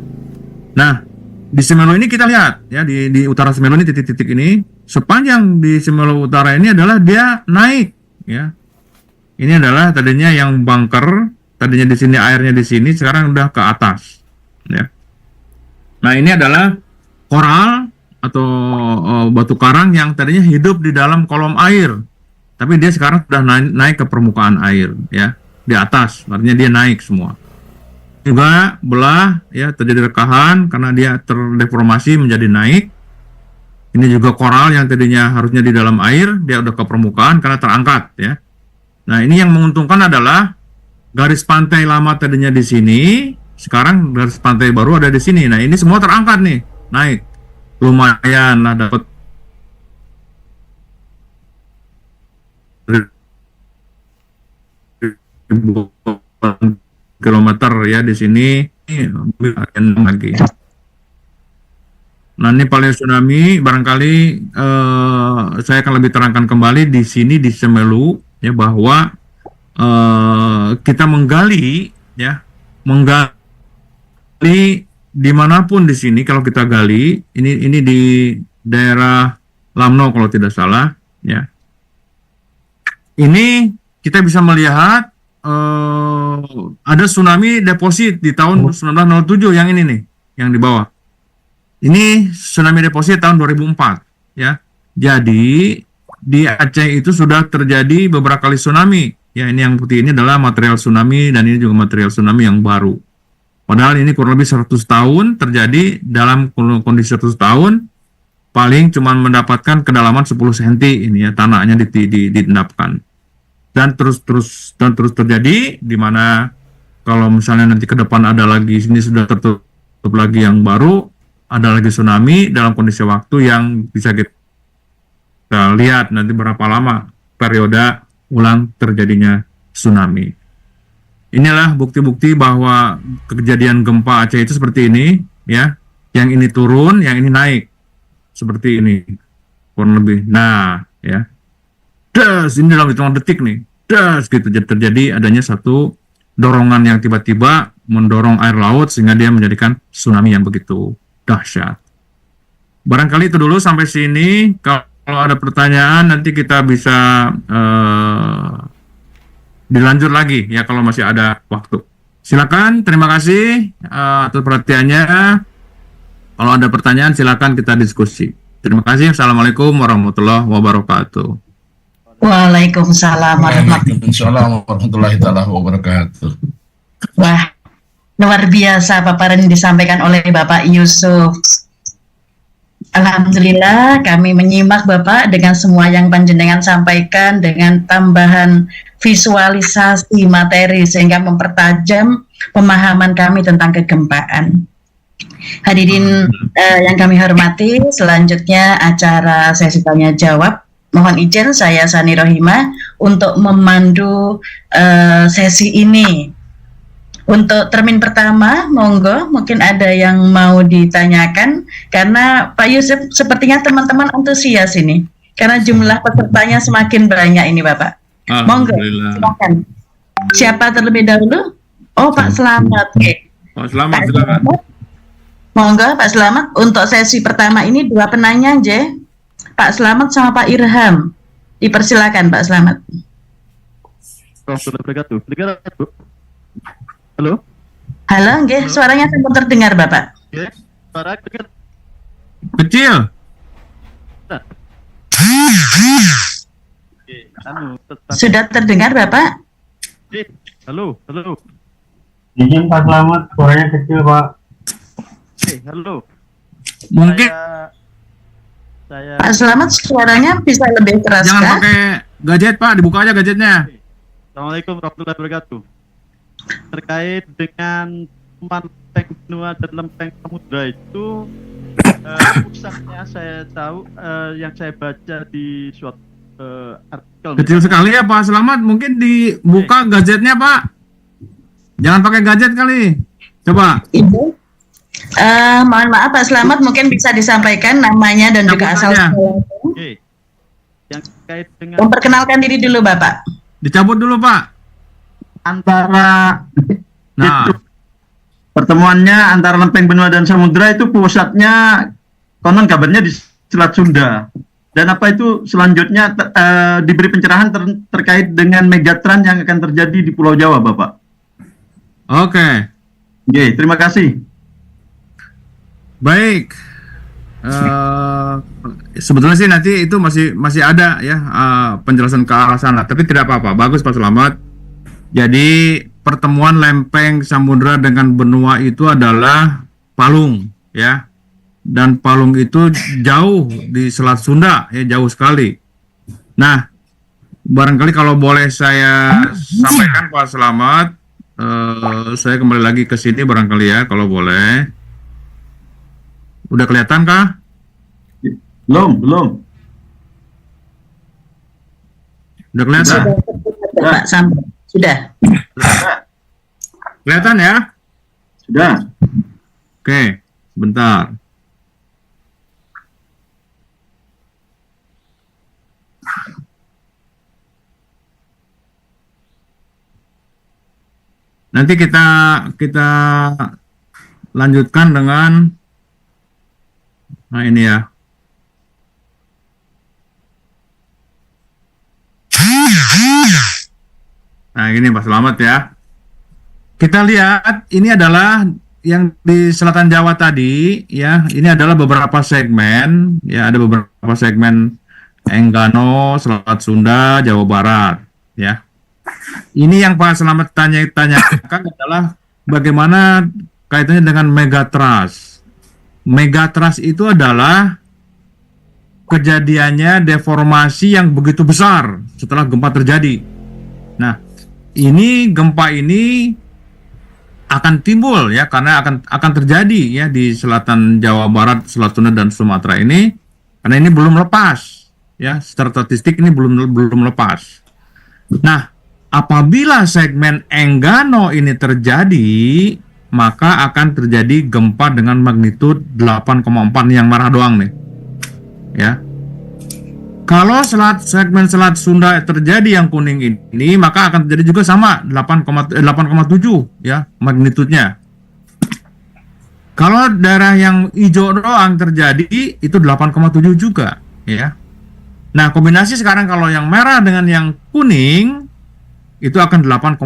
Nah, di Semelu ini kita lihat, ya, di utara Semelu ini titik-titik ini, sepanjang di Semelu utara ini adalah dia naik, ya. Ini adalah tadinya yang bunker, tadinya di sini airnya di sini, sekarang udah ke atas, ya. Nah, ini adalah koral atau batu karang yang tadinya hidup di dalam kolom air. Tapi dia sekarang sudah naik ke permukaan air, ya, di atas, artinya dia naik semua. Juga belah, ya, terjadi rekahan karena dia terdeformasi menjadi naik. Ini juga koral yang tadinya harusnya di dalam air, dia udah ke permukaan karena terangkat, ya. Nah ini yang menguntungkan adalah garis pantai lama tadinya di sini, sekarang garis pantai baru ada di sini. Nah ini semua terangkat nih, naik, lumayan lah dapat kilometer ya di sini lagi. Nah ini paleo tsunami barangkali saya akan lebih terangkan kembali di sini di Semelu ya, bahwa kita menggali dimanapun di sini. Kalau kita gali ini di daerah Lamno kalau tidak salah ya. Ini kita bisa melihat ada tsunami deposit di tahun 1907 yang ini nih, yang di bawah. Ini tsunami deposit tahun 2004 ya. Jadi di Aceh itu sudah terjadi beberapa kali tsunami. Ya, ini yang putih ini adalah material tsunami dan ini juga material tsunami yang baru. Padahal ini kurang lebih 100 tahun terjadi, dalam kondisi 100 tahun paling cuma mendapatkan kedalaman 10 cm ini ya, tanahnya diendapkan. Dan terus terjadi, di mana kalau misalnya nanti ke depan ada lagi, sini sudah tertutup lagi yang baru, ada lagi tsunami dalam kondisi waktu yang bisa kita lihat nanti berapa lama periode ulang terjadinya tsunami. Inilah bukti-bukti bahwa kejadian gempa Aceh itu seperti ini ya, yang ini turun, yang ini naik. Seperti ini, kurang lebih. Nah, ya, das, ini dalam hitungan detik nih, das, gitu. Jadi terjadi adanya satu dorongan yang tiba-tiba mendorong air laut sehingga dia menjadikan tsunami yang begitu dahsyat. Barangkali itu dulu sampai sini. Kalau ada pertanyaan nanti kita bisa dilanjut lagi ya kalau masih ada waktu. Silakan, terima kasih atas perhatiannya. Kalau ada pertanyaan silakan kita diskusi. Terima kasih. Assalamualaikum warahmatullahi wabarakatuh. Waalaikumsalam warahmatullahi wabarakatuh. Wah, luar biasa paparan yang disampaikan oleh Bapak Yusuf. Alhamdulillah kami menyimak Bapak dengan semua yang panjenengan sampaikan, dengan tambahan visualisasi materi sehingga mempertajam pemahaman kami tentang kegempaan. Hadirin yang kami hormati, selanjutnya acara sesi tanya jawab. Mohon izin saya Sani Rohimah untuk memandu sesi ini. Untuk termin pertama, monggo mungkin ada yang mau ditanyakan karena Pak Yusuf sepertinya teman-teman antusias ini karena jumlah pesertanya semakin banyak ini Bapak. Monggo, silakan. Siapa terlebih dahulu? Oh Pak Slamet. Oke. Pak Slamet, silakan. Monggo Pak Slamet. Untuk sesi pertama ini 2 penanya aja. Pak Slamet sama Pak Irham. Dipersilakan Pak Slamet. Halo. Halo, nggih, suaranya belum terdengar Bapak. Suara dengar. Kecil. Sudah terdengar Bapak? Halo. Izin Pak Slamet, suaranya kecil Pak. Halo. Mungkin Saya Pak Slamet suaranya bisa lebih keras jangan kah? pakai gadget Pak, dibuka aja gadgetnya. Assalamualaikum warahmatullahi wabarakatuh. Terkait dengan lempeng benua dan lempeng samudra itu, pusatnya saya tahu, yang saya baca di suatu artikel. Kecil sekali ya Pak Slamet, mungkin dibuka gadgetnya Pak. Jangan pakai gadget kali. Coba. Ibu. Mohon maaf Pak Slamet, mungkin bisa disampaikan namanya dan juga asal Oke. Yang terkait dengan memperkenalkan diri dulu Bapak. Dicabut dulu Pak. Antara pertemuannya antara lempeng benua dan samudra itu pusatnya konon kabarnya di Selat Sunda. Dan apa itu selanjutnya diberi pencerahan terkait dengan Megatron yang akan terjadi di Pulau Jawa, Bapak. Oke. Oke, terima kasih. Baik. Sebetulnya sih nanti itu masih ada ya penjelasan ke arah sana, tapi tidak apa-apa. Bagus Pak Slamet. Jadi pertemuan lempeng samudra dengan benua itu adalah Palung ya. Dan Palung itu jauh di Selat Sunda ya, jauh sekali. Nah, barangkali kalau boleh saya sampaikan Pak Slamet, saya kembali lagi ke sini barangkali ya kalau boleh. Udah kelihatan kah? Belum. Udah kelihatan? Pak sampai. Sudah. Kelihatan ya? Sudah. Oke, bentar. Nanti kita lanjutkan dengan ini ya. Nah, ini Pak Slamet ya. Kita lihat ini adalah yang di selatan Jawa tadi ya. Ini adalah beberapa segmen ya, ada beberapa segmen Enggano, Selat Sunda, Jawa Barat ya. Ini yang Pak Slamet tanyakan adalah bagaimana kaitannya dengan Megatrust. Megatrust itu adalah kejadiannya deformasi yang begitu besar setelah gempa terjadi. Nah, ini gempa ini akan timbul ya karena akan terjadi ya di selatan Jawa Barat, Selat Sunda dan Sumatera ini karena ini belum lepas ya, secara statistik ini belum lepas. Nah, apabila segmen Enggano ini terjadi, maka akan terjadi gempa dengan magnitud 8,4 yang merah doang nih. Ya. Kalau segmen Selat Sunda terjadi yang kuning ini, maka akan terjadi juga sama 8,7 ya magnitudnya. Kalau daerah yang hijau doang terjadi itu 8,7 juga ya. Nah, kombinasi sekarang kalau yang merah dengan yang kuning itu akan 8,8.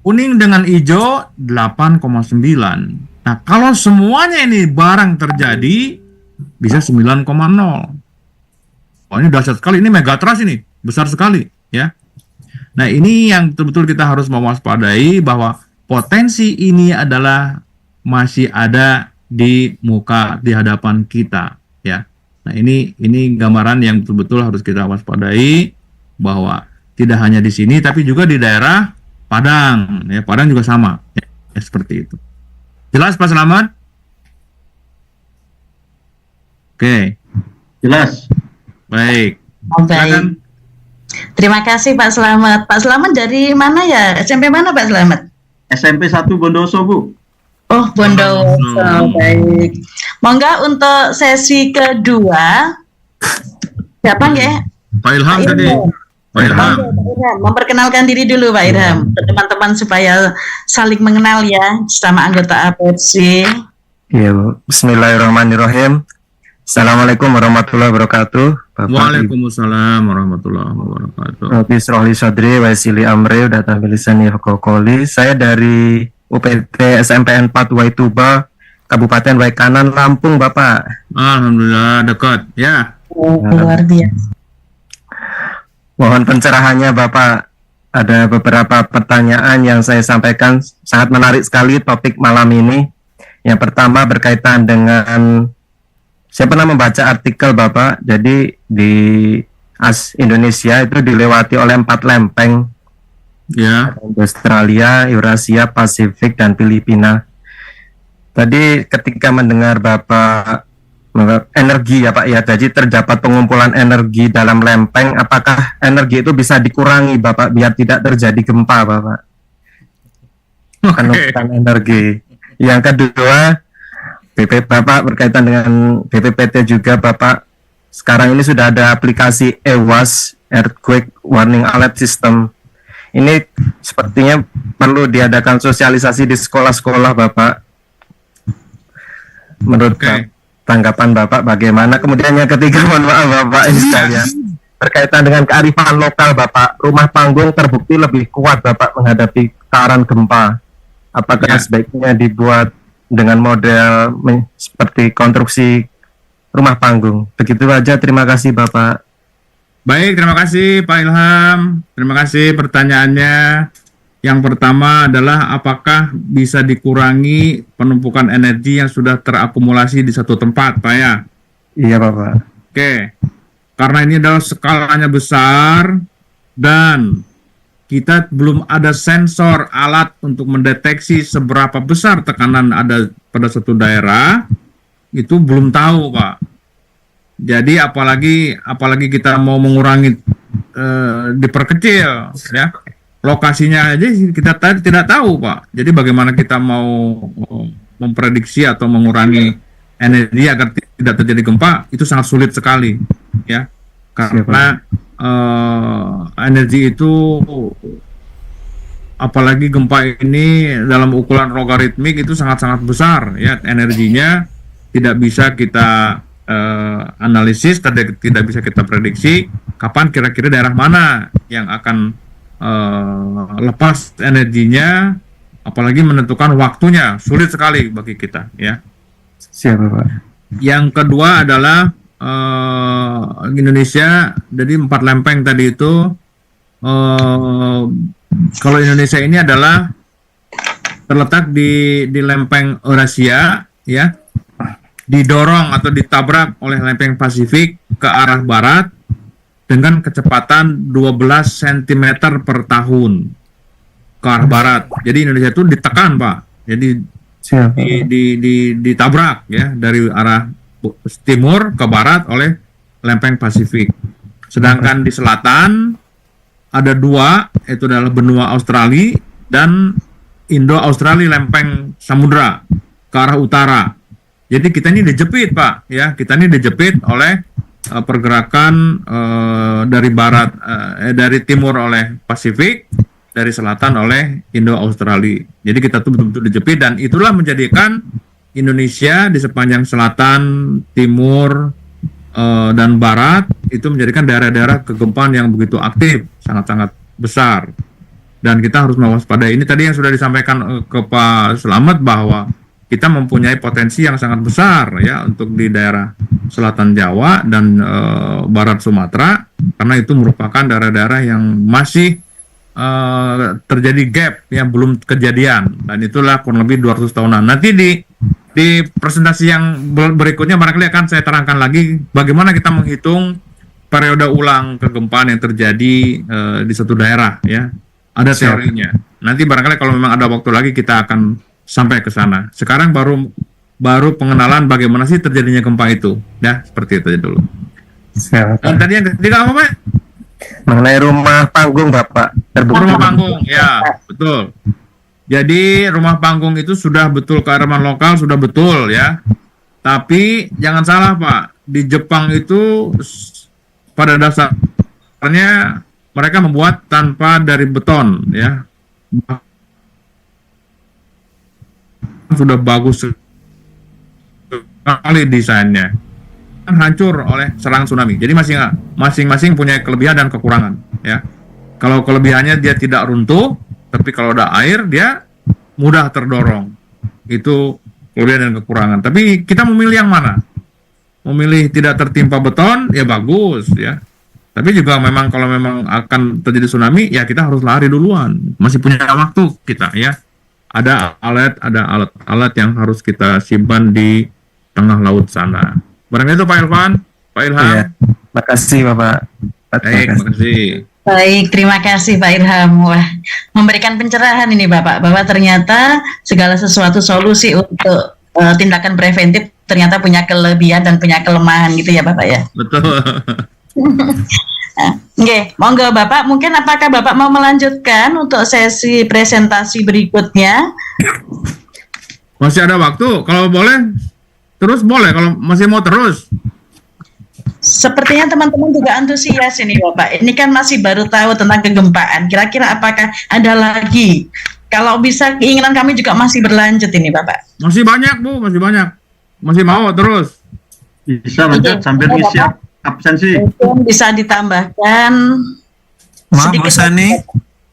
Kuning dengan hijau 8,9. Nah, kalau semuanya ini barang terjadi bisa 9,0. Oh, ini dahsyat sekali, ini Megatrust ini, besar sekali ya. Nah, ini yang betul-betul kita harus mewaspadai bahwa potensi ini adalah masih ada di hadapan kita ya. Nah, ini gambaran yang betul-betul harus kita waspadai bahwa tidak hanya di sini tapi juga di daerah Padang ya, Padang juga sama ya, seperti itu. Jelas Pak Slamet? Oke. Jelas. Baik. Baik. Terima kasih Pak Slamet. Pak Slamet dari mana ya? SMP mana Pak Slamet? SMP 1 Bondoso, Bu. Oh, Bondoso. Baik. Monggo untuk sesi kedua. Siapa nggih? Pak Ilham tadi. Pak Ilham. Memperkenalkan diri dulu Pak Ilham. Teman-teman supaya saling mengenal ya sama anggota APFC. Iya, Bu. Bismillahirrahmanirrahim. Assalamualaikum warahmatullahi wabarakatuh. Waalaikumsalam warahmatullahi wabarakatuh. Rabbi srohli sadri wa yassirli amri wa datamil lisani yafqahu qawli. Saya dari UPT SMPN 4 Waituba, Kabupaten Waikanan, Lampung, Bapak. Alhamdulillah dekat, ya. Luar biasa. Mohon pencerahannya, Bapak. Ada beberapa pertanyaan yang saya sampaikan, sangat menarik sekali topik malam ini. Yang pertama berkaitan dengan, saya pernah membaca artikel Bapak, jadi di Indonesia itu dilewati oleh 4 lempeng, ya, Australia, Eurasia, Pasifik, dan Filipina. Tadi ketika mendengar Bapak energi ya Pak ya, jadi terdapat pengumpulan energi dalam lempeng, apakah energi itu bisa dikurangi Bapak biar tidak terjadi gempa Bapak? Penumpukan energi. Yang kedua, Bapak berkaitan dengan BPPT juga Bapak, sekarang ini sudah ada aplikasi EWAS, Earthquake Warning Alert System. Ini sepertinya perlu diadakan sosialisasi di sekolah-sekolah Bapak. Menurut tanggapan Bapak bagaimana? Kemudian yang ketiga, mohon maaf Bapak ini sekalian, berkaitan dengan kearifan lokal Bapak, rumah panggung terbukti lebih kuat Bapak menghadapi getaran gempa. Apakah sebaiknya dibuat dengan model seperti konstruksi rumah panggung? Begitu aja, terima kasih Bapak. Baik, terima kasih Pak Ilham. Terima kasih pertanyaannya. Yang pertama adalah apakah bisa dikurangi penumpukan energi yang sudah terakumulasi di satu tempat, Pak ya? Iya Bapak. Oke, karena ini adalah skalanya besar dan kita belum ada sensor alat untuk mendeteksi seberapa besar tekanan ada pada satu daerah, itu belum tahu Pak. Jadi apalagi kita mau mengurangi diperkecil ya, lokasinya aja kita tidak tahu Pak. Jadi bagaimana kita mau memprediksi atau mengurangi energi agar tidak terjadi gempa, itu sangat sulit sekali ya, karena energi itu, apalagi gempa ini dalam ukuran logaritmik, itu sangat-sangat besar ya energinya, tidak bisa kita analisis, tidak bisa kita prediksi kapan kira-kira daerah mana yang akan lepas energinya, apalagi menentukan waktunya sulit sekali bagi kita ya. Siap Pak. Yang kedua adalah Indonesia, jadi 4 lempeng tadi itu, kalau Indonesia ini adalah terletak di lempeng Eurasia ya, didorong atau ditabrak oleh lempeng Pasifik ke arah barat dengan kecepatan 12 cm per tahun ke arah barat. Jadi Indonesia itu ditekan Pak, jadi ditabrak ya dari arah timur ke barat oleh lempeng Pasifik. Sedangkan di selatan ada 2, itu adalah benua Australia dan Indo-Australia lempeng samudra ke arah utara. Jadi kita ini dijepit Pak ya, kita ini dijepit oleh pergerakan dari barat, dari timur oleh Pasifik, dari selatan oleh Indo-Australia. Jadi kita tuh betul-betul dijepit, dan itulah menjadikan Indonesia di sepanjang selatan, timur, dan barat itu menjadikan daerah-daerah kegempaan yang begitu aktif, sangat-sangat besar. Dan kita harus mewaspadai. Ini tadi yang sudah disampaikan ke Pak Slamet bahwa kita mempunyai potensi yang sangat besar ya untuk di daerah selatan Jawa dan barat Sumatera, karena itu merupakan daerah-daerah yang masih terjadi gap yang belum kejadian, dan itulah kurang lebih 200 tahunan. Nanti di presentasi yang berikutnya barangkali akan saya terangkan lagi bagaimana kita menghitung periode ulang kegempaan yang terjadi di satu daerah ya. Ada teorinya. Nanti barangkali kalau memang ada waktu lagi kita akan sampai ke sana. Sekarang baru pengenalan bagaimana sih terjadinya gempa itu ya, seperti itu aja dulu. Dan tadi yang ketiga apa Pak? Mengenai rumah panggung Bapak terbukti. Rumah panggung, ya betul. Jadi rumah panggung itu sudah betul kearifan lokal, sudah betul ya. Tapi jangan salah Pak, di Jepang itu pada dasarnya mereka membuat tanpa dari beton ya. Sudah bagus sekali desainnya, hancur oleh serangan tsunami. Jadi masing-masing punya kelebihan dan kekurangan ya. Kalau kelebihannya dia tidak runtuh, tapi kalau ada air dia mudah terdorong. Itu kelebihan dan kekurangan. Tapi kita memilih yang mana? Memilih tidak tertimpa beton ya bagus ya. Tapi juga memang kalau memang akan terjadi tsunami ya kita harus lari duluan. Masih punya waktu kita ya. Ada alat yang harus kita simpan di tengah laut sana. Barang itu Pak Irfan, Pak Ilham. Iya. Makasih Bapak. Baik, makasih. Baik, terima kasih Pak Irham. Wah, memberikan pencerahan ini Bapak, bahwa ternyata segala sesuatu solusi untuk tindakan preventif ternyata punya kelebihan dan punya kelemahan gitu ya Bapak ya. Betul. Oke, monggo Bapak, mungkin apakah Bapak mau melanjutkan untuk sesi presentasi berikutnya? Masih ada waktu, kalau boleh terus boleh, kalau masih mau terus. Sepertinya teman-teman juga antusias ini Bapak. Ini kan masih baru tahu tentang kegempaan. Kira-kira apakah ada lagi? Kalau bisa keinginan kami juga masih berlanjut ini Bapak. Masih banyak Bu, masih banyak. Masih mau terus. Bisa lanjut sambil ngisi absensi. Mungkin bisa ditambahkan. Maaf Bu Sani,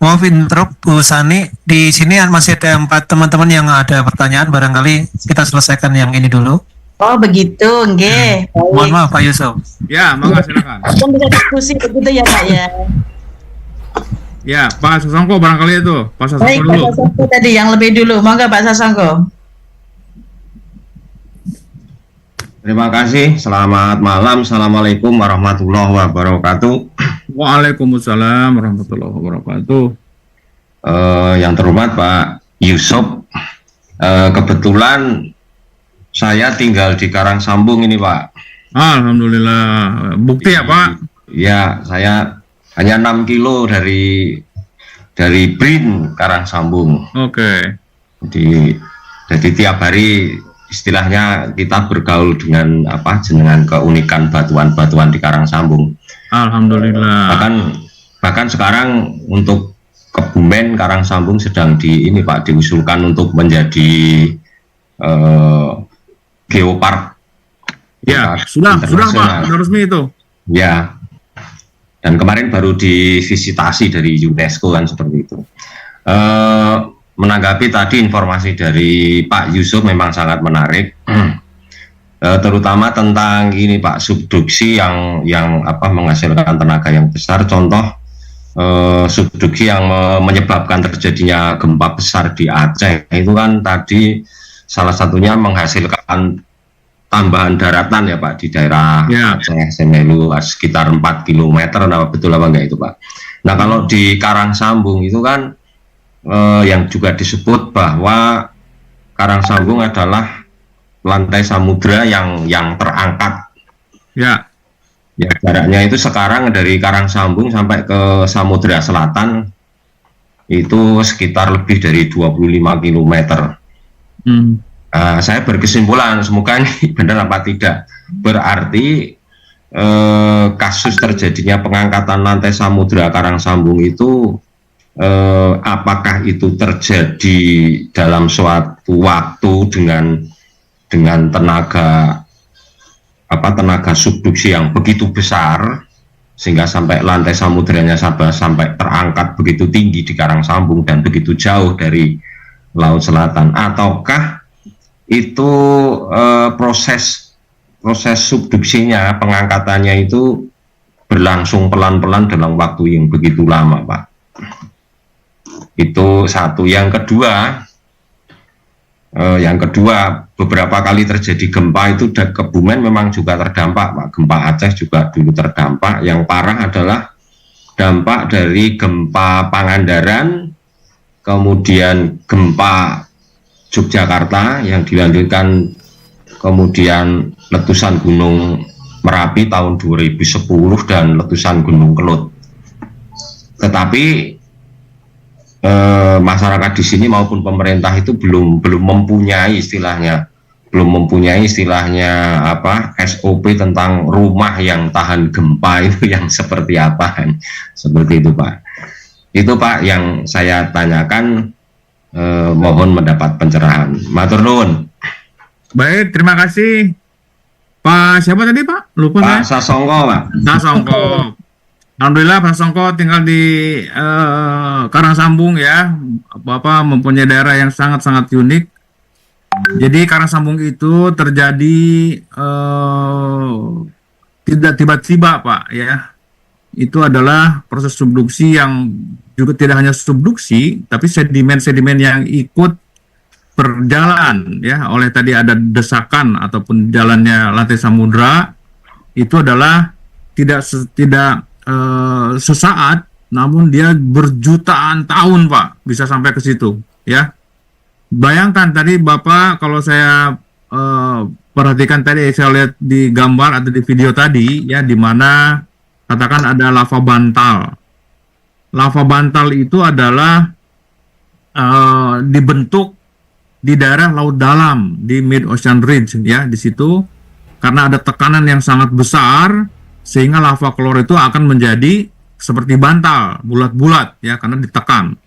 maaf interrupt Bu Sani. Di sini masih ada 4 teman-teman yang ada pertanyaan. Barangkali kita selesaikan yang ini dulu. Oh begitu, nggih. Mohon maaf Pak Yusuf. Ya, monggo silakan. Mungkin bisa diskusi begitu ya Pak ya. Ya, Pak Sasongko barangkali itu. Pak Sasongko Baik, dulu. Pak Sasongko tadi yang lebih dulu. Monggo Pak Sasongko. Terima kasih. Selamat malam. Assalamualaikum warahmatullahi wabarakatuh. Waalaikumsalam warahmatullahi wabarakatuh. Yang terhormat Pak Yusuf, kebetulan saya tinggal di Karangsambung ini Pak. Alhamdulillah. Bukti ya Pak? Ya, saya hanya 6 kilo dari Brin Karangsambung. Oke. Jadi tiap hari istilahnya kita bergaul dengan jenengan keunikan batuan-batuan di Karangsambung. Alhamdulillah. Bahkan sekarang untuk Kebumen Karangsambung sedang diusulkan untuk menjadi geopark. Ya, sudah Pak, sudah resmi itu. Ya. Dan kemarin baru divisitasi dari UNESCO kan seperti itu. Menanggapi tadi informasi dari Pak Yusuf memang sangat menarik, terutama tentang ini Pak, subduksi yang menghasilkan tenaga yang besar. Contoh subduksi yang menyebabkan terjadinya gempa besar di Aceh itu kan tadi salah satunya menghasilkan tambahan daratan ya Pak di daerah Aceh Semelu sekitar 4 km. Nah, betul apa enggak itu Pak? Nah, kalau di Karangsambung itu kan yang juga disebut bahwa Karangsambung adalah lantai samudra yang terangkat. Ya. Ya, jaraknya itu sekarang dari Karangsambung sampai ke Samudra Selatan itu sekitar lebih dari 25 km. Saya berkesimpulan, semoga ini benar apa tidak, berarti kasus terjadinya pengangkatan lantai samudra Karangsambung itu apakah itu terjadi dalam suatu waktu dengan tenaga subduksi yang begitu besar sehingga sampai lantai samudranya sampai terangkat begitu tinggi di Karangsambung dan begitu jauh dari Laut Selatan, ataukah itu proses subduksinya, pengangkatannya itu berlangsung pelan-pelan dalam waktu yang begitu lama Pak. Itu satu. Yang kedua, beberapa kali terjadi gempa itu Kebumen memang juga terdampak Pak. Gempa Aceh juga dulu terdampak. Yang parah adalah dampak dari gempa Pangandaran, kemudian gempa Yogyakarta yang dilanjutkan kemudian letusan Gunung Merapi tahun 2010 dan letusan Gunung Kelut. tetapi masyarakat di sini maupun pemerintah itu belum mempunyai istilahnya apa SOP tentang rumah yang tahan gempa itu yang seperti apa kan, seperti itu Pak. Itu Pak yang saya tanyakan, mohon mendapat pencerahan. Matur nuwun. Baik, terima kasih Pak. Siapa tadi Pak? Lupa Pak saya. Sasongko Pak. Sasongko. Alhamdulillah Pak Sasongko tinggal di Karangsambung ya. Bapak mempunyai daerah yang sangat-sangat unik. Jadi Karangsambung itu terjadi tidak tiba-tiba Pak ya. Itu adalah proses subduksi yang juga tidak hanya subduksi, tapi sedimen-sedimen yang ikut berjalan ya, oleh tadi ada desakan ataupun jalannya lantai samudra, itu adalah tidak sesaat, namun dia berjutaan tahun Pak, bisa sampai ke situ ya. Bayangkan tadi Bapak, kalau saya perhatikan tadi, saya lihat di gambar atau di video tadi ya, di mana katakan ada lava bantal. Lava bantal itu adalah dibentuk di daerah laut dalam, di Mid Ocean Ridge ya, di situ karena ada tekanan yang sangat besar sehingga lava keluar itu akan menjadi seperti bantal, bulat-bulat ya, karena ditekan.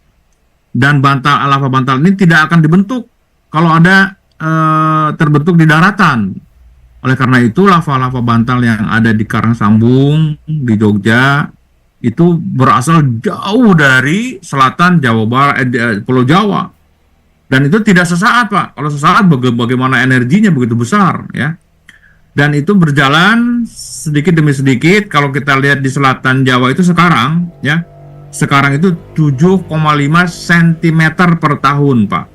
Dan lava bantal ini tidak akan dibentuk kalau ada terbentuk di daratan. Oleh karena itu lava-lava bantal yang ada di Karangsambung, di Jogja, itu berasal jauh dari selatan Jawa Barat, Pulau Jawa. Dan itu tidak sesaat Pak. Kalau sesaat bagaimana energinya begitu besar ya. Dan itu berjalan sedikit demi sedikit. Kalau kita lihat di selatan Jawa itu sekarang ya, sekarang itu 7,5 cm per tahun Pak.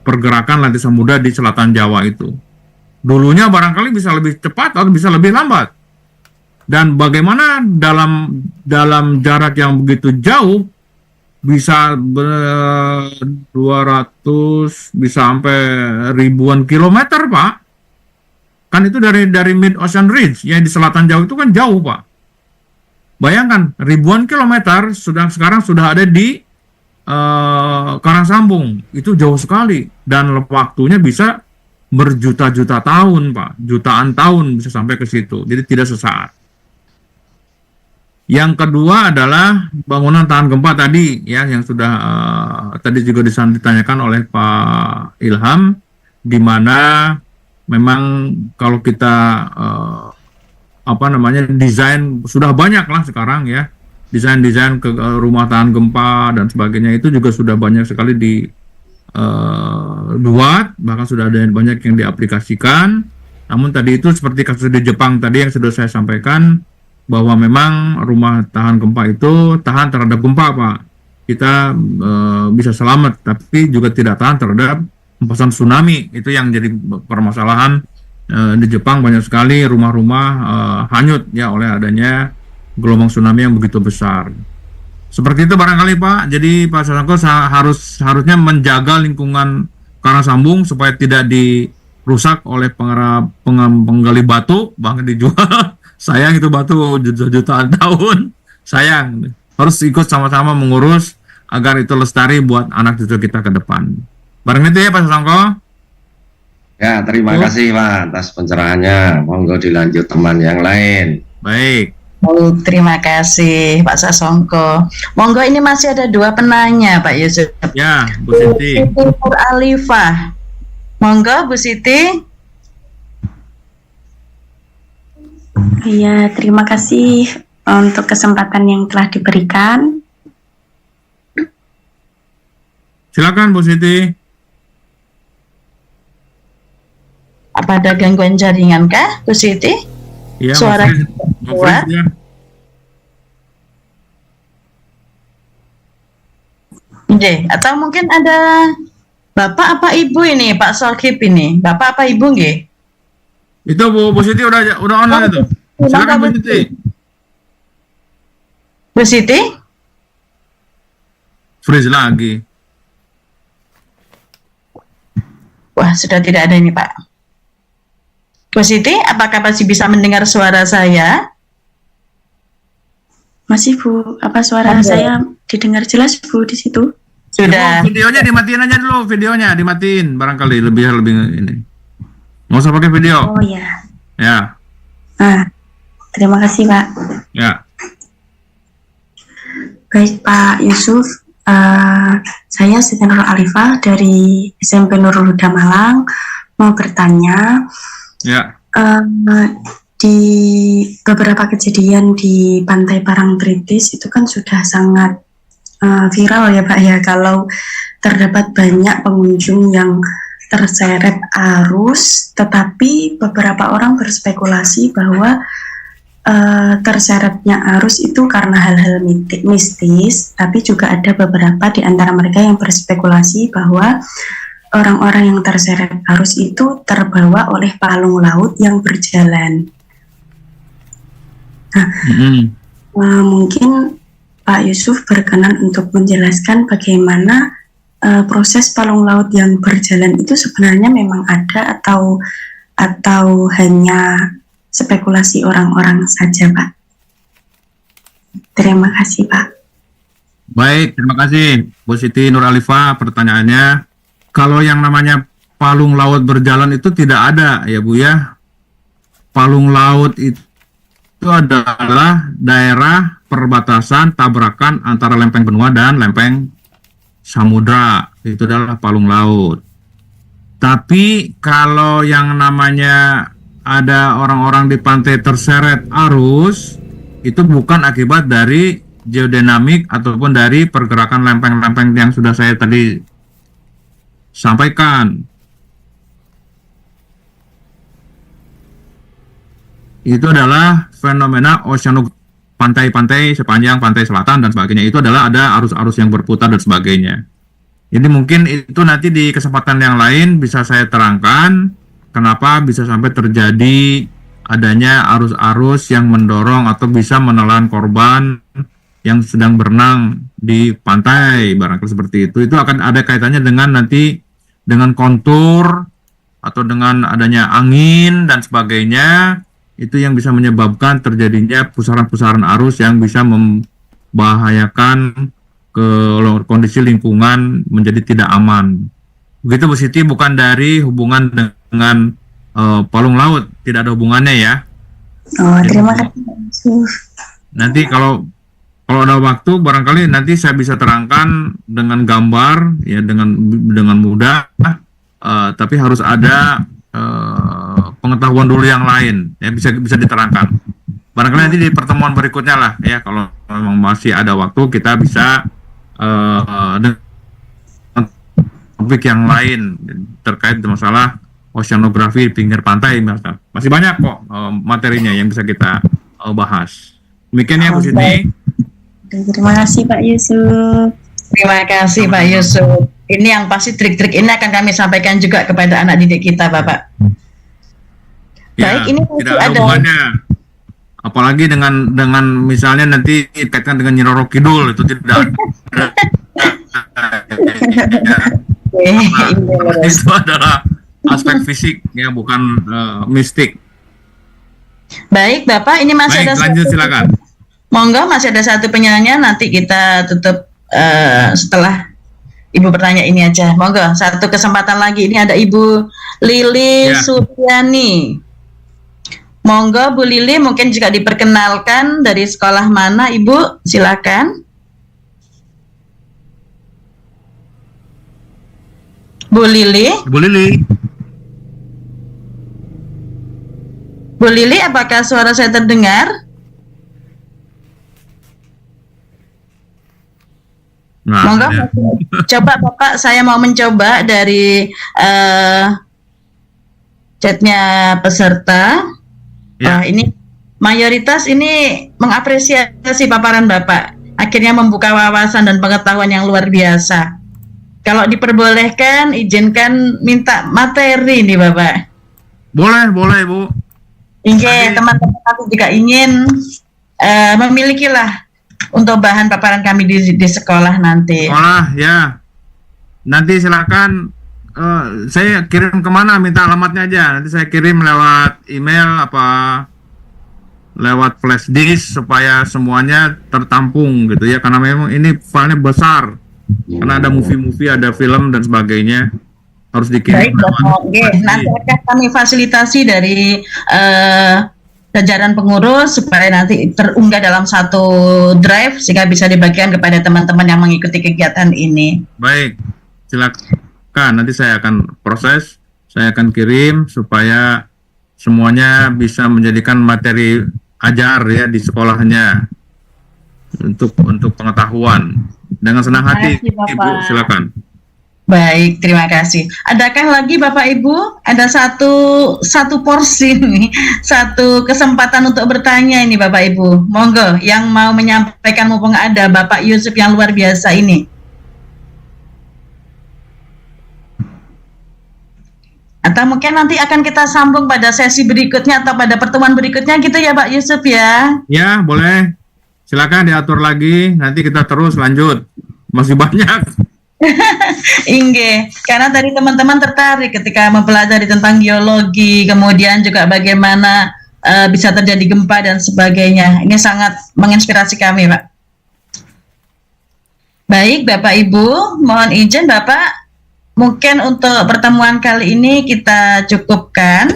Pergerakan lantai samudra di selatan Jawa itu. Dulunya barangkali bisa lebih cepat atau bisa lebih lambat. Dan bagaimana dalam jarak yang begitu jauh bisa 200 bisa sampai ribuan kilometer Pak. Kan itu dari Mid Ocean Ridge yang di selatan Jawa itu kan jauh Pak. Bayangkan ribuan kilometer sekarang sudah ada di Karangsambung, itu jauh sekali dan waktunya bisa berjuta-juta tahun Pak, jutaan tahun bisa sampai ke situ, jadi tidak sesaat. Yang kedua adalah bangunan tahan gempa tadi ya, yang sudah tadi juga ditanyakan oleh Pak Ilham, di mana memang kalau kita desain sudah banyak lah sekarang ya, desain ke rumah tahan gempa dan sebagainya itu juga sudah banyak sekali dibuat, bahkan sudah ada banyak yang diaplikasikan. Namun tadi itu seperti kasus di Jepang tadi yang sudah saya sampaikan, bahwa memang rumah tahan gempa itu tahan terhadap gempa Pak, kita bisa selamat, tapi juga tidak tahan terhadap hempasan tsunami. Itu yang jadi permasalahan. Di Jepang banyak sekali rumah-rumah hanyut ya oleh adanya gelombang tsunami yang begitu besar. Seperti itu barangkali Pak. Jadi Pak Sasongko harusnya menjaga lingkungan Karangsambung supaya tidak dirusak oleh penggali batu, bahkan dijual. Sayang itu batu jutaan tahun. Sayang. Harus ikut sama-sama mengurus agar itu lestari buat anak cucu kita ke depan. Bareng itu ya Pak Sasongko. Ya, terima kasih Pak atas pencerahannya. Monggo dilanjut teman yang lain. Baik. Oh, terima kasih Pak Sasongko. Monggo, ini masih ada 2 penanya Pak Yusuf. Ya, Bu Siti. Nur Alifah. Monggo Bu Siti. Iya, terima kasih untuk kesempatan yang telah diberikan. Silakan Bu Siti. Apa ada gangguan jaringan kah Bu Siti? Iya, suara keluar. Ya. Atau mungkin ada Bapak apa Ibu ini, Pak Solkip ini. Bapak apa Ibu nggih? Itu Bu Siti udah online itu. Silakan Bu Siti. Bu Siti? Freeze lagi. Wah, sudah tidak ada ini Pak. Bu Siti, apakah masih bisa mendengar suara saya? Masih Bu, apa suara Ada. saya didengar jelas Bu di situ? Sudah. Ibu, videonya dimatiin aja dulu, videonya dimatiin barangkali lebih ini. Nggak usah pakai video. Oh ya. Ya, Terima kasih Pak. ya. Baik Pak Yusuf, saya Siti Nurul Alifah dari SMP Nurul Huda Malang mau bertanya. Ya. Di beberapa kejadian di Pantai Parangtritis itu kan sudah sangat viral ya Pak ya, kalau terdapat banyak pengunjung yang terseret arus, tetapi beberapa orang berspekulasi bahwa terseretnya arus itu karena hal-hal mistis, tapi juga ada beberapa di antara mereka yang berspekulasi bahwa orang-orang yang terseret arus itu terbawa oleh palung laut yang berjalan. Nah, mungkin Pak Yusuf berkenan untuk menjelaskan bagaimana proses palung laut yang berjalan itu sebenarnya memang ada atau hanya spekulasi orang-orang saja, Pak. Terima kasih, Pak. Baik, terima kasih Bu Siti Nur Alifah pertanyaannya. Kalau yang namanya palung laut berjalan itu tidak ada ya Bu ya. Palung laut itu adalah daerah perbatasan tabrakan antara lempeng benua dan lempeng samudra. Itu adalah palung laut. Tapi kalau yang namanya ada orang-orang di pantai terseret arus, itu bukan akibat dari geodinamik ataupun dari pergerakan lempeng-lempeng yang sudah saya tadi sampaikan. Itu adalah fenomena oceanografi, pantai-pantai sepanjang pantai selatan dan sebagainya. Itu adalah ada arus-arus yang berputar dan sebagainya. Jadi mungkin itu nanti di kesempatan yang lain bisa saya terangkan kenapa bisa sampai terjadi adanya arus-arus yang mendorong atau bisa menelan korban yang sedang berenang di pantai, barangkali seperti itu. Itu akan ada kaitannya dengan nanti dengan kontur atau dengan adanya angin dan sebagainya. Itu yang bisa menyebabkan terjadinya pusaran-pusaran arus yang bisa membahayakan ke kondisi lingkungan menjadi tidak aman. Begitu Bu Siti, bukan dari hubungan dengan palung laut, tidak ada hubungannya ya. Oh, terima kasih Pak Yusuf. Nanti kalau ada waktu barangkali nanti saya bisa terangkan dengan gambar ya, dengan mudah, tapi harus ada pengetahuan dulu yang lain ya, bisa diterangkan. Barangkali nanti di pertemuan berikutnya lah ya, kalau memang masih ada waktu kita bisa dengan topik yang lain terkait masalah oceanografi pinggir pantai. Masih banyak kok materinya yang bisa kita bahas. Demikian ya Bu Siti. Terima kasih Pak Yusuf. Terima kasih Pak Yusuf. Ini yang pasti trik-trik ini akan kami sampaikan juga kepada anak didik kita, Bapak. Ya, Baik, ini tidak ada hubungannya. Apalagi dengan misalnya nanti dikaitkan dengan Nyi Roro Kidul, itu tidak. Itu adalah aspek fisik ya, bukan mistik. Baik Bapak, ini masih Baik, ada lanjut silakan. Monggo, masih ada satu penyanyian, nanti kita tutup setelah Ibu bertanya ini aja. Monggo, satu kesempatan lagi. Ini ada Ibu Lili Suryani. Monggo Bu Lili, mungkin juga diperkenalkan dari sekolah mana Ibu, silakan. Bu Lili. Bu Lili. Bu Lili, apakah suara saya terdengar? Nah, monggo, ya. coba Bapak, saya mau mencoba dari chatnya peserta. Ya. Ini mayoritas ini mengapresiasi paparan Bapak. Akhirnya membuka wawasan dan pengetahuan yang luar biasa. Kalau diperbolehkan, izinkan minta materi nih Bapak. Boleh Bu. Oke, teman-teman aku juga ingin memilikilah untuk bahan paparan kami di sekolah nanti. Sekolah ya. Nanti silakan saya kirim kemana, minta alamatnya aja. Nanti saya kirim lewat email apa lewat flash disk supaya semuanya tertampung gitu ya, karena memang ini filenya besar, karena ada movie-movie, ada film dan sebagainya, harus dikirim. Baik, Bapak. Oke, nanti akan kami fasilitasi dari jajaran pengurus supaya nanti terunggah dalam satu drive sehingga bisa dibagikan kepada teman-teman yang mengikuti kegiatan ini. Baik, silakan. Nanti saya akan proses, saya akan kirim supaya semuanya bisa menjadikan materi ajar ya di sekolahnya untuk pengetahuan. Dengan senang hati, Terima kasih, Ibu, Bapak. silakan. Baik, terima kasih. Adakah lagi Bapak Ibu? Ada satu porsi nih, satu kesempatan untuk bertanya ini Bapak Ibu. Monggo, yang mau menyampaikan mumpung ada Bapak Yusuf yang luar biasa ini. Atau mungkin nanti akan kita sambung pada sesi berikutnya atau pada pertemuan berikutnya gitu ya Pak Yusuf ya. Ya, boleh. Silakan diatur lagi, nanti kita terus lanjut. Masih banyak. Inge, karena tadi teman-teman tertarik ketika mempelajari tentang geologi, kemudian juga bagaimana bisa terjadi gempa dan sebagainya. Ini sangat menginspirasi kami, Pak. Baik, Bapak Ibu, mohon izin Bapak, mungkin untuk pertemuan kali ini kita cukupkan.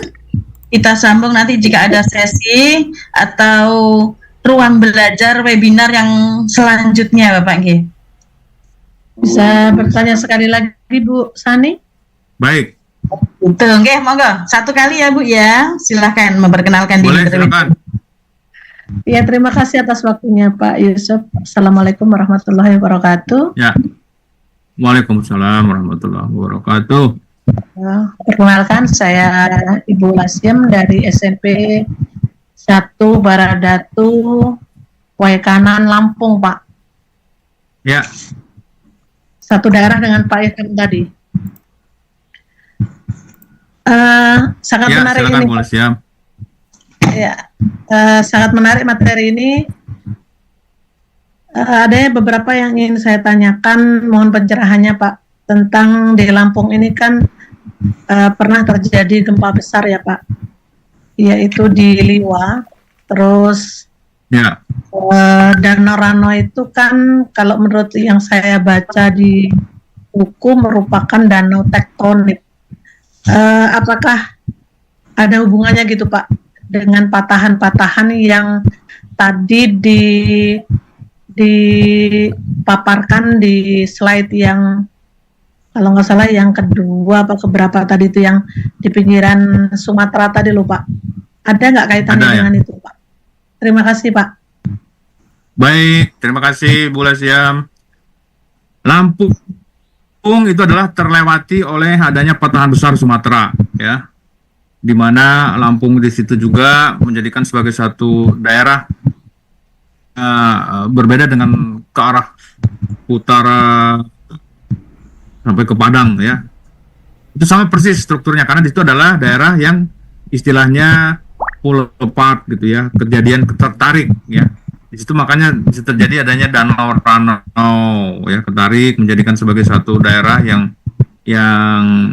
Kita sambung nanti jika ada sesi atau ruang belajar webinar yang selanjutnya, Bapak Nggih. Bisa bertanya sekali lagi Bu Sani? Baik. Itu, nggih, monggo. Satu kali ya Bu ya. Silahkan memperkenalkan diri. Boleh, silakan. Ya, terima kasih atas waktunya Pak Yusuf. Assalamualaikum warahmatullahi wabarakatuh. Ya. Waalaikumsalam warahmatullahi wabarakatuh. Perkenalkan, saya Ibu Lasim dari SMP 1 Baradatu, Waikanan, Lampung, Pak. Ya. Satu daerah dengan Pak Yusuf tadi. Sangat Ya, menarik silakan, ini. boleh, siap. Ya, sangat menarik materi ini. Ada beberapa yang ingin saya tanyakan, mohon pencerahannya Pak. Tentang di Lampung ini kan pernah terjadi gempa besar ya Pak, yaitu di Liwa. Terus Ya. Danau Rano itu kan kalau menurut yang saya baca di buku merupakan danau tektonik. Apakah ada hubungannya gitu Pak dengan patahan-patahan yang tadi dipaparkan di slide yang kalau nggak salah yang kedua apa keberapa tadi itu yang di pinggiran Sumatera tadi loh Pak. Ada nggak kaitannya Ada, ya. dengan itu Pak? Terima kasih Pak. Baik, terima kasih Bu Lasiam. Lampung itu adalah terlewati oleh adanya patahan besar Sumatera, ya, di mana Lampung di situ juga menjadikan sebagai satu daerah berbeda dengan ke arah utara sampai ke Padang, ya. Itu sama persis strukturnya karena di situ adalah daerah yang istilahnya pull apart gitu ya, kejadian tertarik ya. Di situ makanya bisa terjadi adanya Danau Rano ya, ketarik menjadikan sebagai satu daerah yang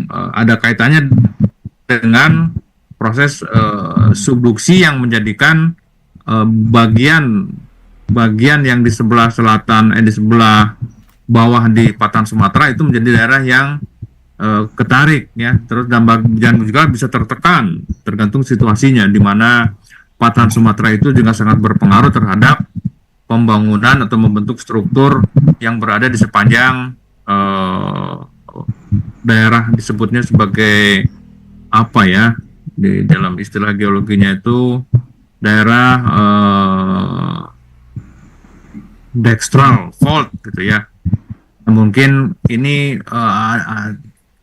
ada kaitannya dengan proses subduksi yang menjadikan bagian yang di sebelah selatan di sebelah bawah di patahan Sumatera itu menjadi daerah yang ketarik ya, terus dan bagian juga bisa tertekan tergantung situasinya, di mana patahan Sumatera itu juga sangat berpengaruh terhadap pembangunan atau membentuk struktur yang berada di sepanjang daerah disebutnya sebagai apa ya, di dalam istilah geologinya itu daerah dextral fault gitu ya. Mungkin ini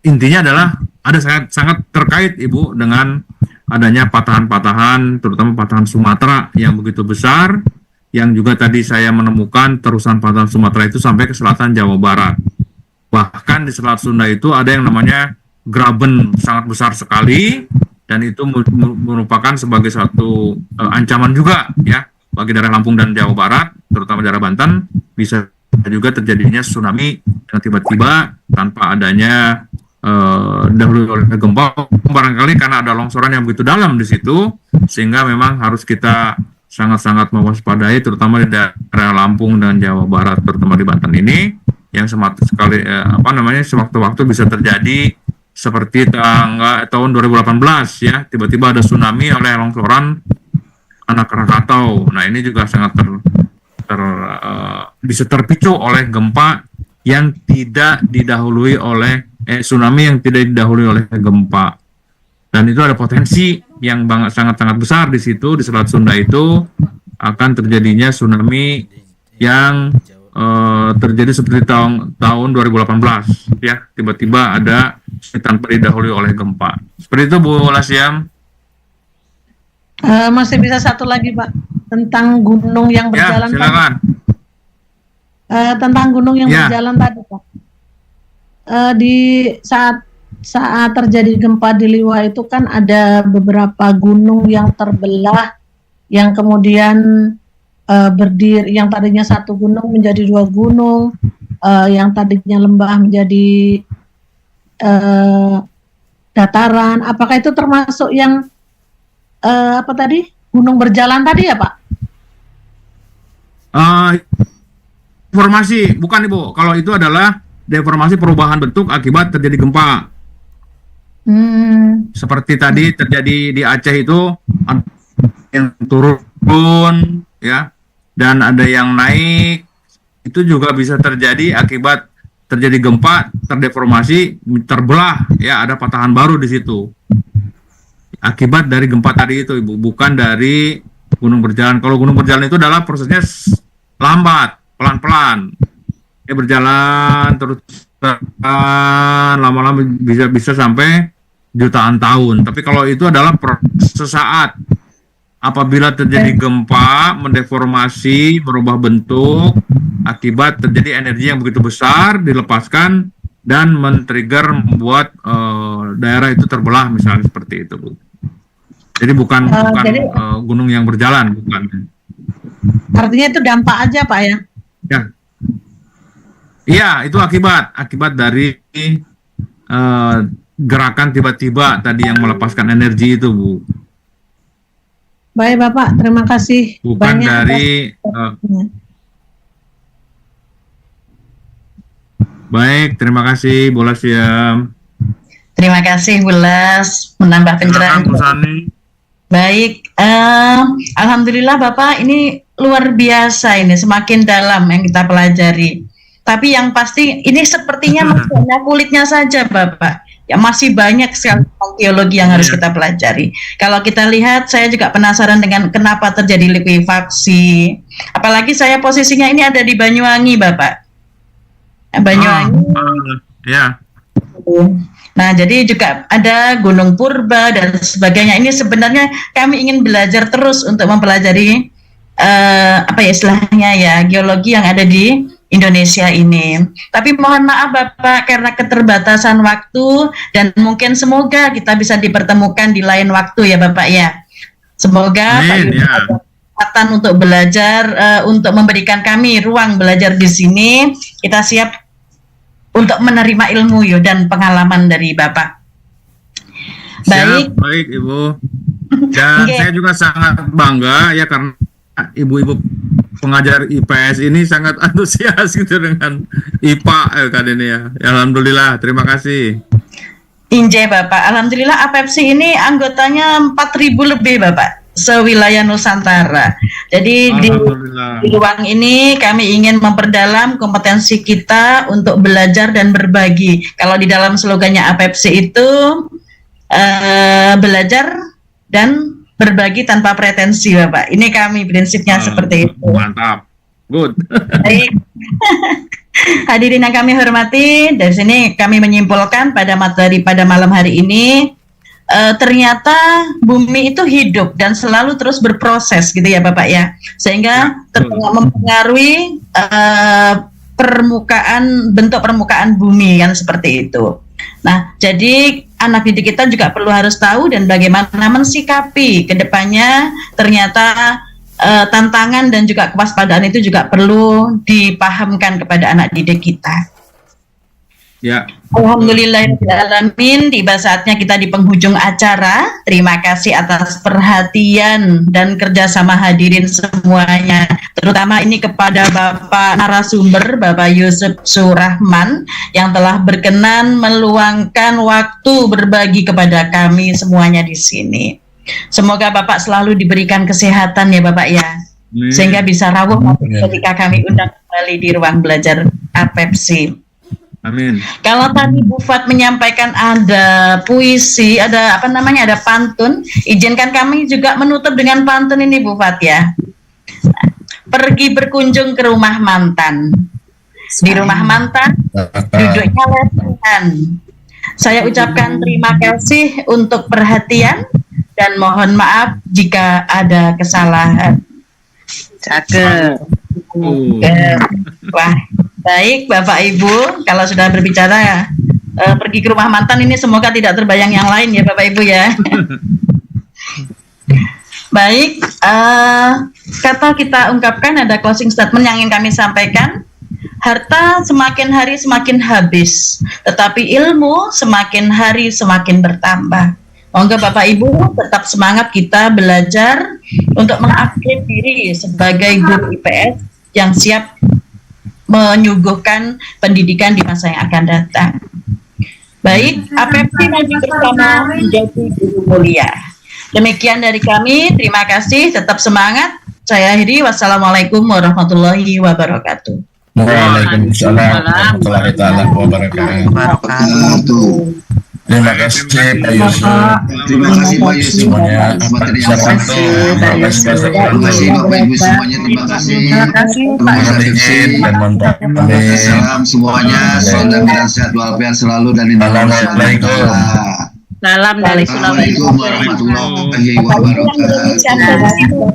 intinya adalah ada sangat terkait Ibu dengan adanya patahan-patahan, terutama patahan Sumatera yang begitu besar, yang juga tadi saya menemukan terusan patahan Sumatera itu sampai ke selatan Jawa Barat. Bahkan di Selat Sunda itu ada yang namanya graben sangat besar sekali, dan itu merupakan sebagai satu ancaman juga ya bagi daerah Lampung dan Jawa Barat, terutama daerah Banten, bisa juga terjadinya tsunami yang tiba-tiba tanpa adanya dahulu oleh gempa, barangkali karena ada longsoran yang begitu dalam di situ, sehingga memang harus kita sangat-sangat mewaspadai, terutama di daerah Lampung dan Jawa Barat, terutama di Banten ini, yang sewaktu-waktu bisa terjadi seperti tahun 2018 ya, tiba-tiba ada tsunami oleh longsoran anak Krakatau. Nah ini juga sangat bisa terpicu oleh gempa yang tidak didahului oleh tsunami yang tidak didahului oleh gempa. Dan itu ada potensi yang sangat-sangat besar di situ, di Selat Sunda itu akan terjadinya tsunami yang terjadi seperti tahun 2018 ya, tiba-tiba ada tanpa didahului oleh gempa. Seperti itu Bu Lasyam. Masih bisa satu lagi Pak, tentang gunung yang berjalan ya, silakan. Tentang gunung yang berjalan tadi Pak. Di saat terjadi gempa di Liwa itu kan ada beberapa gunung yang terbelah, yang kemudian berdiri, yang tadinya satu gunung menjadi dua gunung, yang tadinya lembah menjadi dataran. Apakah itu termasuk yang apa tadi, gunung berjalan tadi ya Pak? Informasi, bukan Ibu. Kalau itu adalah deformasi perubahan bentuk akibat terjadi gempa. Seperti tadi terjadi di Aceh itu, yang turun ya, dan ada yang naik, itu juga bisa terjadi akibat terjadi gempa, terdeformasi, terbelah ya, ada patahan baru di situ akibat dari gempa tadi itu Ibu, bukan dari gunung berjalan. Kalau gunung berjalan itu adalah prosesnya lambat, pelan-pelan ya, berjalan terus lama-lama bisa sampai jutaan tahun. Tapi kalau itu adalah sesaat, apabila terjadi gempa, mendeformasi, merubah bentuk, akibat terjadi energi yang begitu besar, dilepaskan, dan men-trigger membuat daerah itu terbelah, misalnya seperti itu, Bu. Jadi bukan gunung yang berjalan, bukan. Artinya itu dampak aja, Pak ya? Ya. Iya, itu akibat dari gerakan tiba-tiba tadi yang melepaskan energi itu, Bu. Baik Bapak, terima kasih. Bukan banyak dari baik, terima kasih Bu Lasyam. Terima kasih Bu Las, menambah pencerahan. Baik, alhamdulillah Bapak, ini luar biasa, ini semakin dalam yang kita pelajari. Tapi yang pasti ini sepertinya masih hanya kulitnya saja Bapak. Ya masih banyak sekali teologi yang harus kita pelajari. Kalau kita lihat, saya juga penasaran dengan kenapa terjadi likuifaksi. Apalagi saya posisinya ini ada di Banyuwangi, Bapak. Banyuwangi. Ya. Nah, jadi juga ada Gunung Purba dan sebagainya. Ini sebenarnya kami ingin belajar terus untuk mempelajari apa ya istilahnya ya, geologi yang ada di Indonesia ini. Tapi mohon maaf Bapak, karena keterbatasan waktu, dan mungkin semoga kita bisa dipertemukan di lain waktu ya Bapak ya. Semoga Pak Yudi ada kesempatan untuk belajar, untuk memberikan kami ruang belajar di sini. Kita siap untuk menerima ilmu dan pengalaman dari Bapak. Baik Ibu. Dan saya juga sangat bangga ya, karena ibu-ibu pengajar IPS ini sangat antusias gitu dengan IPA kan ini ya. Alhamdulillah, terima kasih. Injay Bapak, alhamdulillah APEPSI ini anggotanya 4.000 lebih Bapak, sewilayah Nusantara. Jadi di ruang ini kami ingin memperdalam kompetensi kita untuk belajar dan berbagi. Kalau di dalam slogannya APEPSI itu belajar dan berbagi tanpa pretensi Bapak. Ini kami prinsipnya seperti itu. Mantap. Good. Baik. Hadirin yang kami hormati, dari sini kami menyimpulkan pada malam hari ini, ternyata bumi itu hidup dan selalu terus berproses gitu ya Bapak ya. Sehingga mempengaruhi bentuk permukaan bumi kan seperti itu. Nah, jadi anak didik kita juga harus tahu dan bagaimana mensikapi ke depannya. Ternyata tantangan dan juga kewaspadaan itu juga perlu dipahamkan kepada anak didik kita. Ya. Alhamdulillahirrahmanirrahim, tiba saatnya kita di penghujung acara. Terima kasih atas perhatian dan kerjasama hadirin semuanya, terutama ini kepada Bapak narasumber, Bapak Yusuf Surahman, yang telah berkenan meluangkan waktu berbagi kepada kami semuanya di sini. Semoga Bapak selalu diberikan kesehatan ya Bapak ya, sehingga bisa rawuh ketika kami undang kembali di ruang belajar APEPSI. Amin. Kalau tadi Bu Fat menyampaikan ada puisi, ada ada pantun, izinkan kami juga menutup dengan pantun ini Bu Fat ya. Pergi berkunjung ke rumah mantan. Di rumah mantan duduknya lesehan. Saya ucapkan terima kasih untuk perhatian dan mohon maaf jika ada kesalahan. Cakep. Wah, baik Bapak Ibu, kalau sudah berbicara pergi ke rumah mantan ini semoga tidak terbayang yang lain ya Bapak Ibu ya. Baik, kata kita ungkapkan ada closing statement yang ingin kami sampaikan. Harta semakin hari semakin habis, tetapi ilmu semakin hari semakin bertambah. Monggo Bapak Ibu tetap semangat kita belajar untuk mengupgrade diri sebagai guru IPS yang siap menyuguhkan pendidikan di masa yang akan datang. Baik, APEPSI maju bersama menjadi guru mulia. Demikian dari kami, terima kasih, tetap semangat. Saya akhiri, wassalamualaikum warahmatullahi wabarakatuh. Waalaikumsalam warahmatullahi wabarakatuh. Terima kasih Pak Yusuf. Terima kasih Pak Yusuf. Semuanya. Terima kasih Bapak Ibu semuanya. Terima kasih. Dan mantap. Salam semuanya. Salam dan sehat walafiat selalu dan Assalamualaikum. Assalamualaikum warahmatullahi wabarakatuh.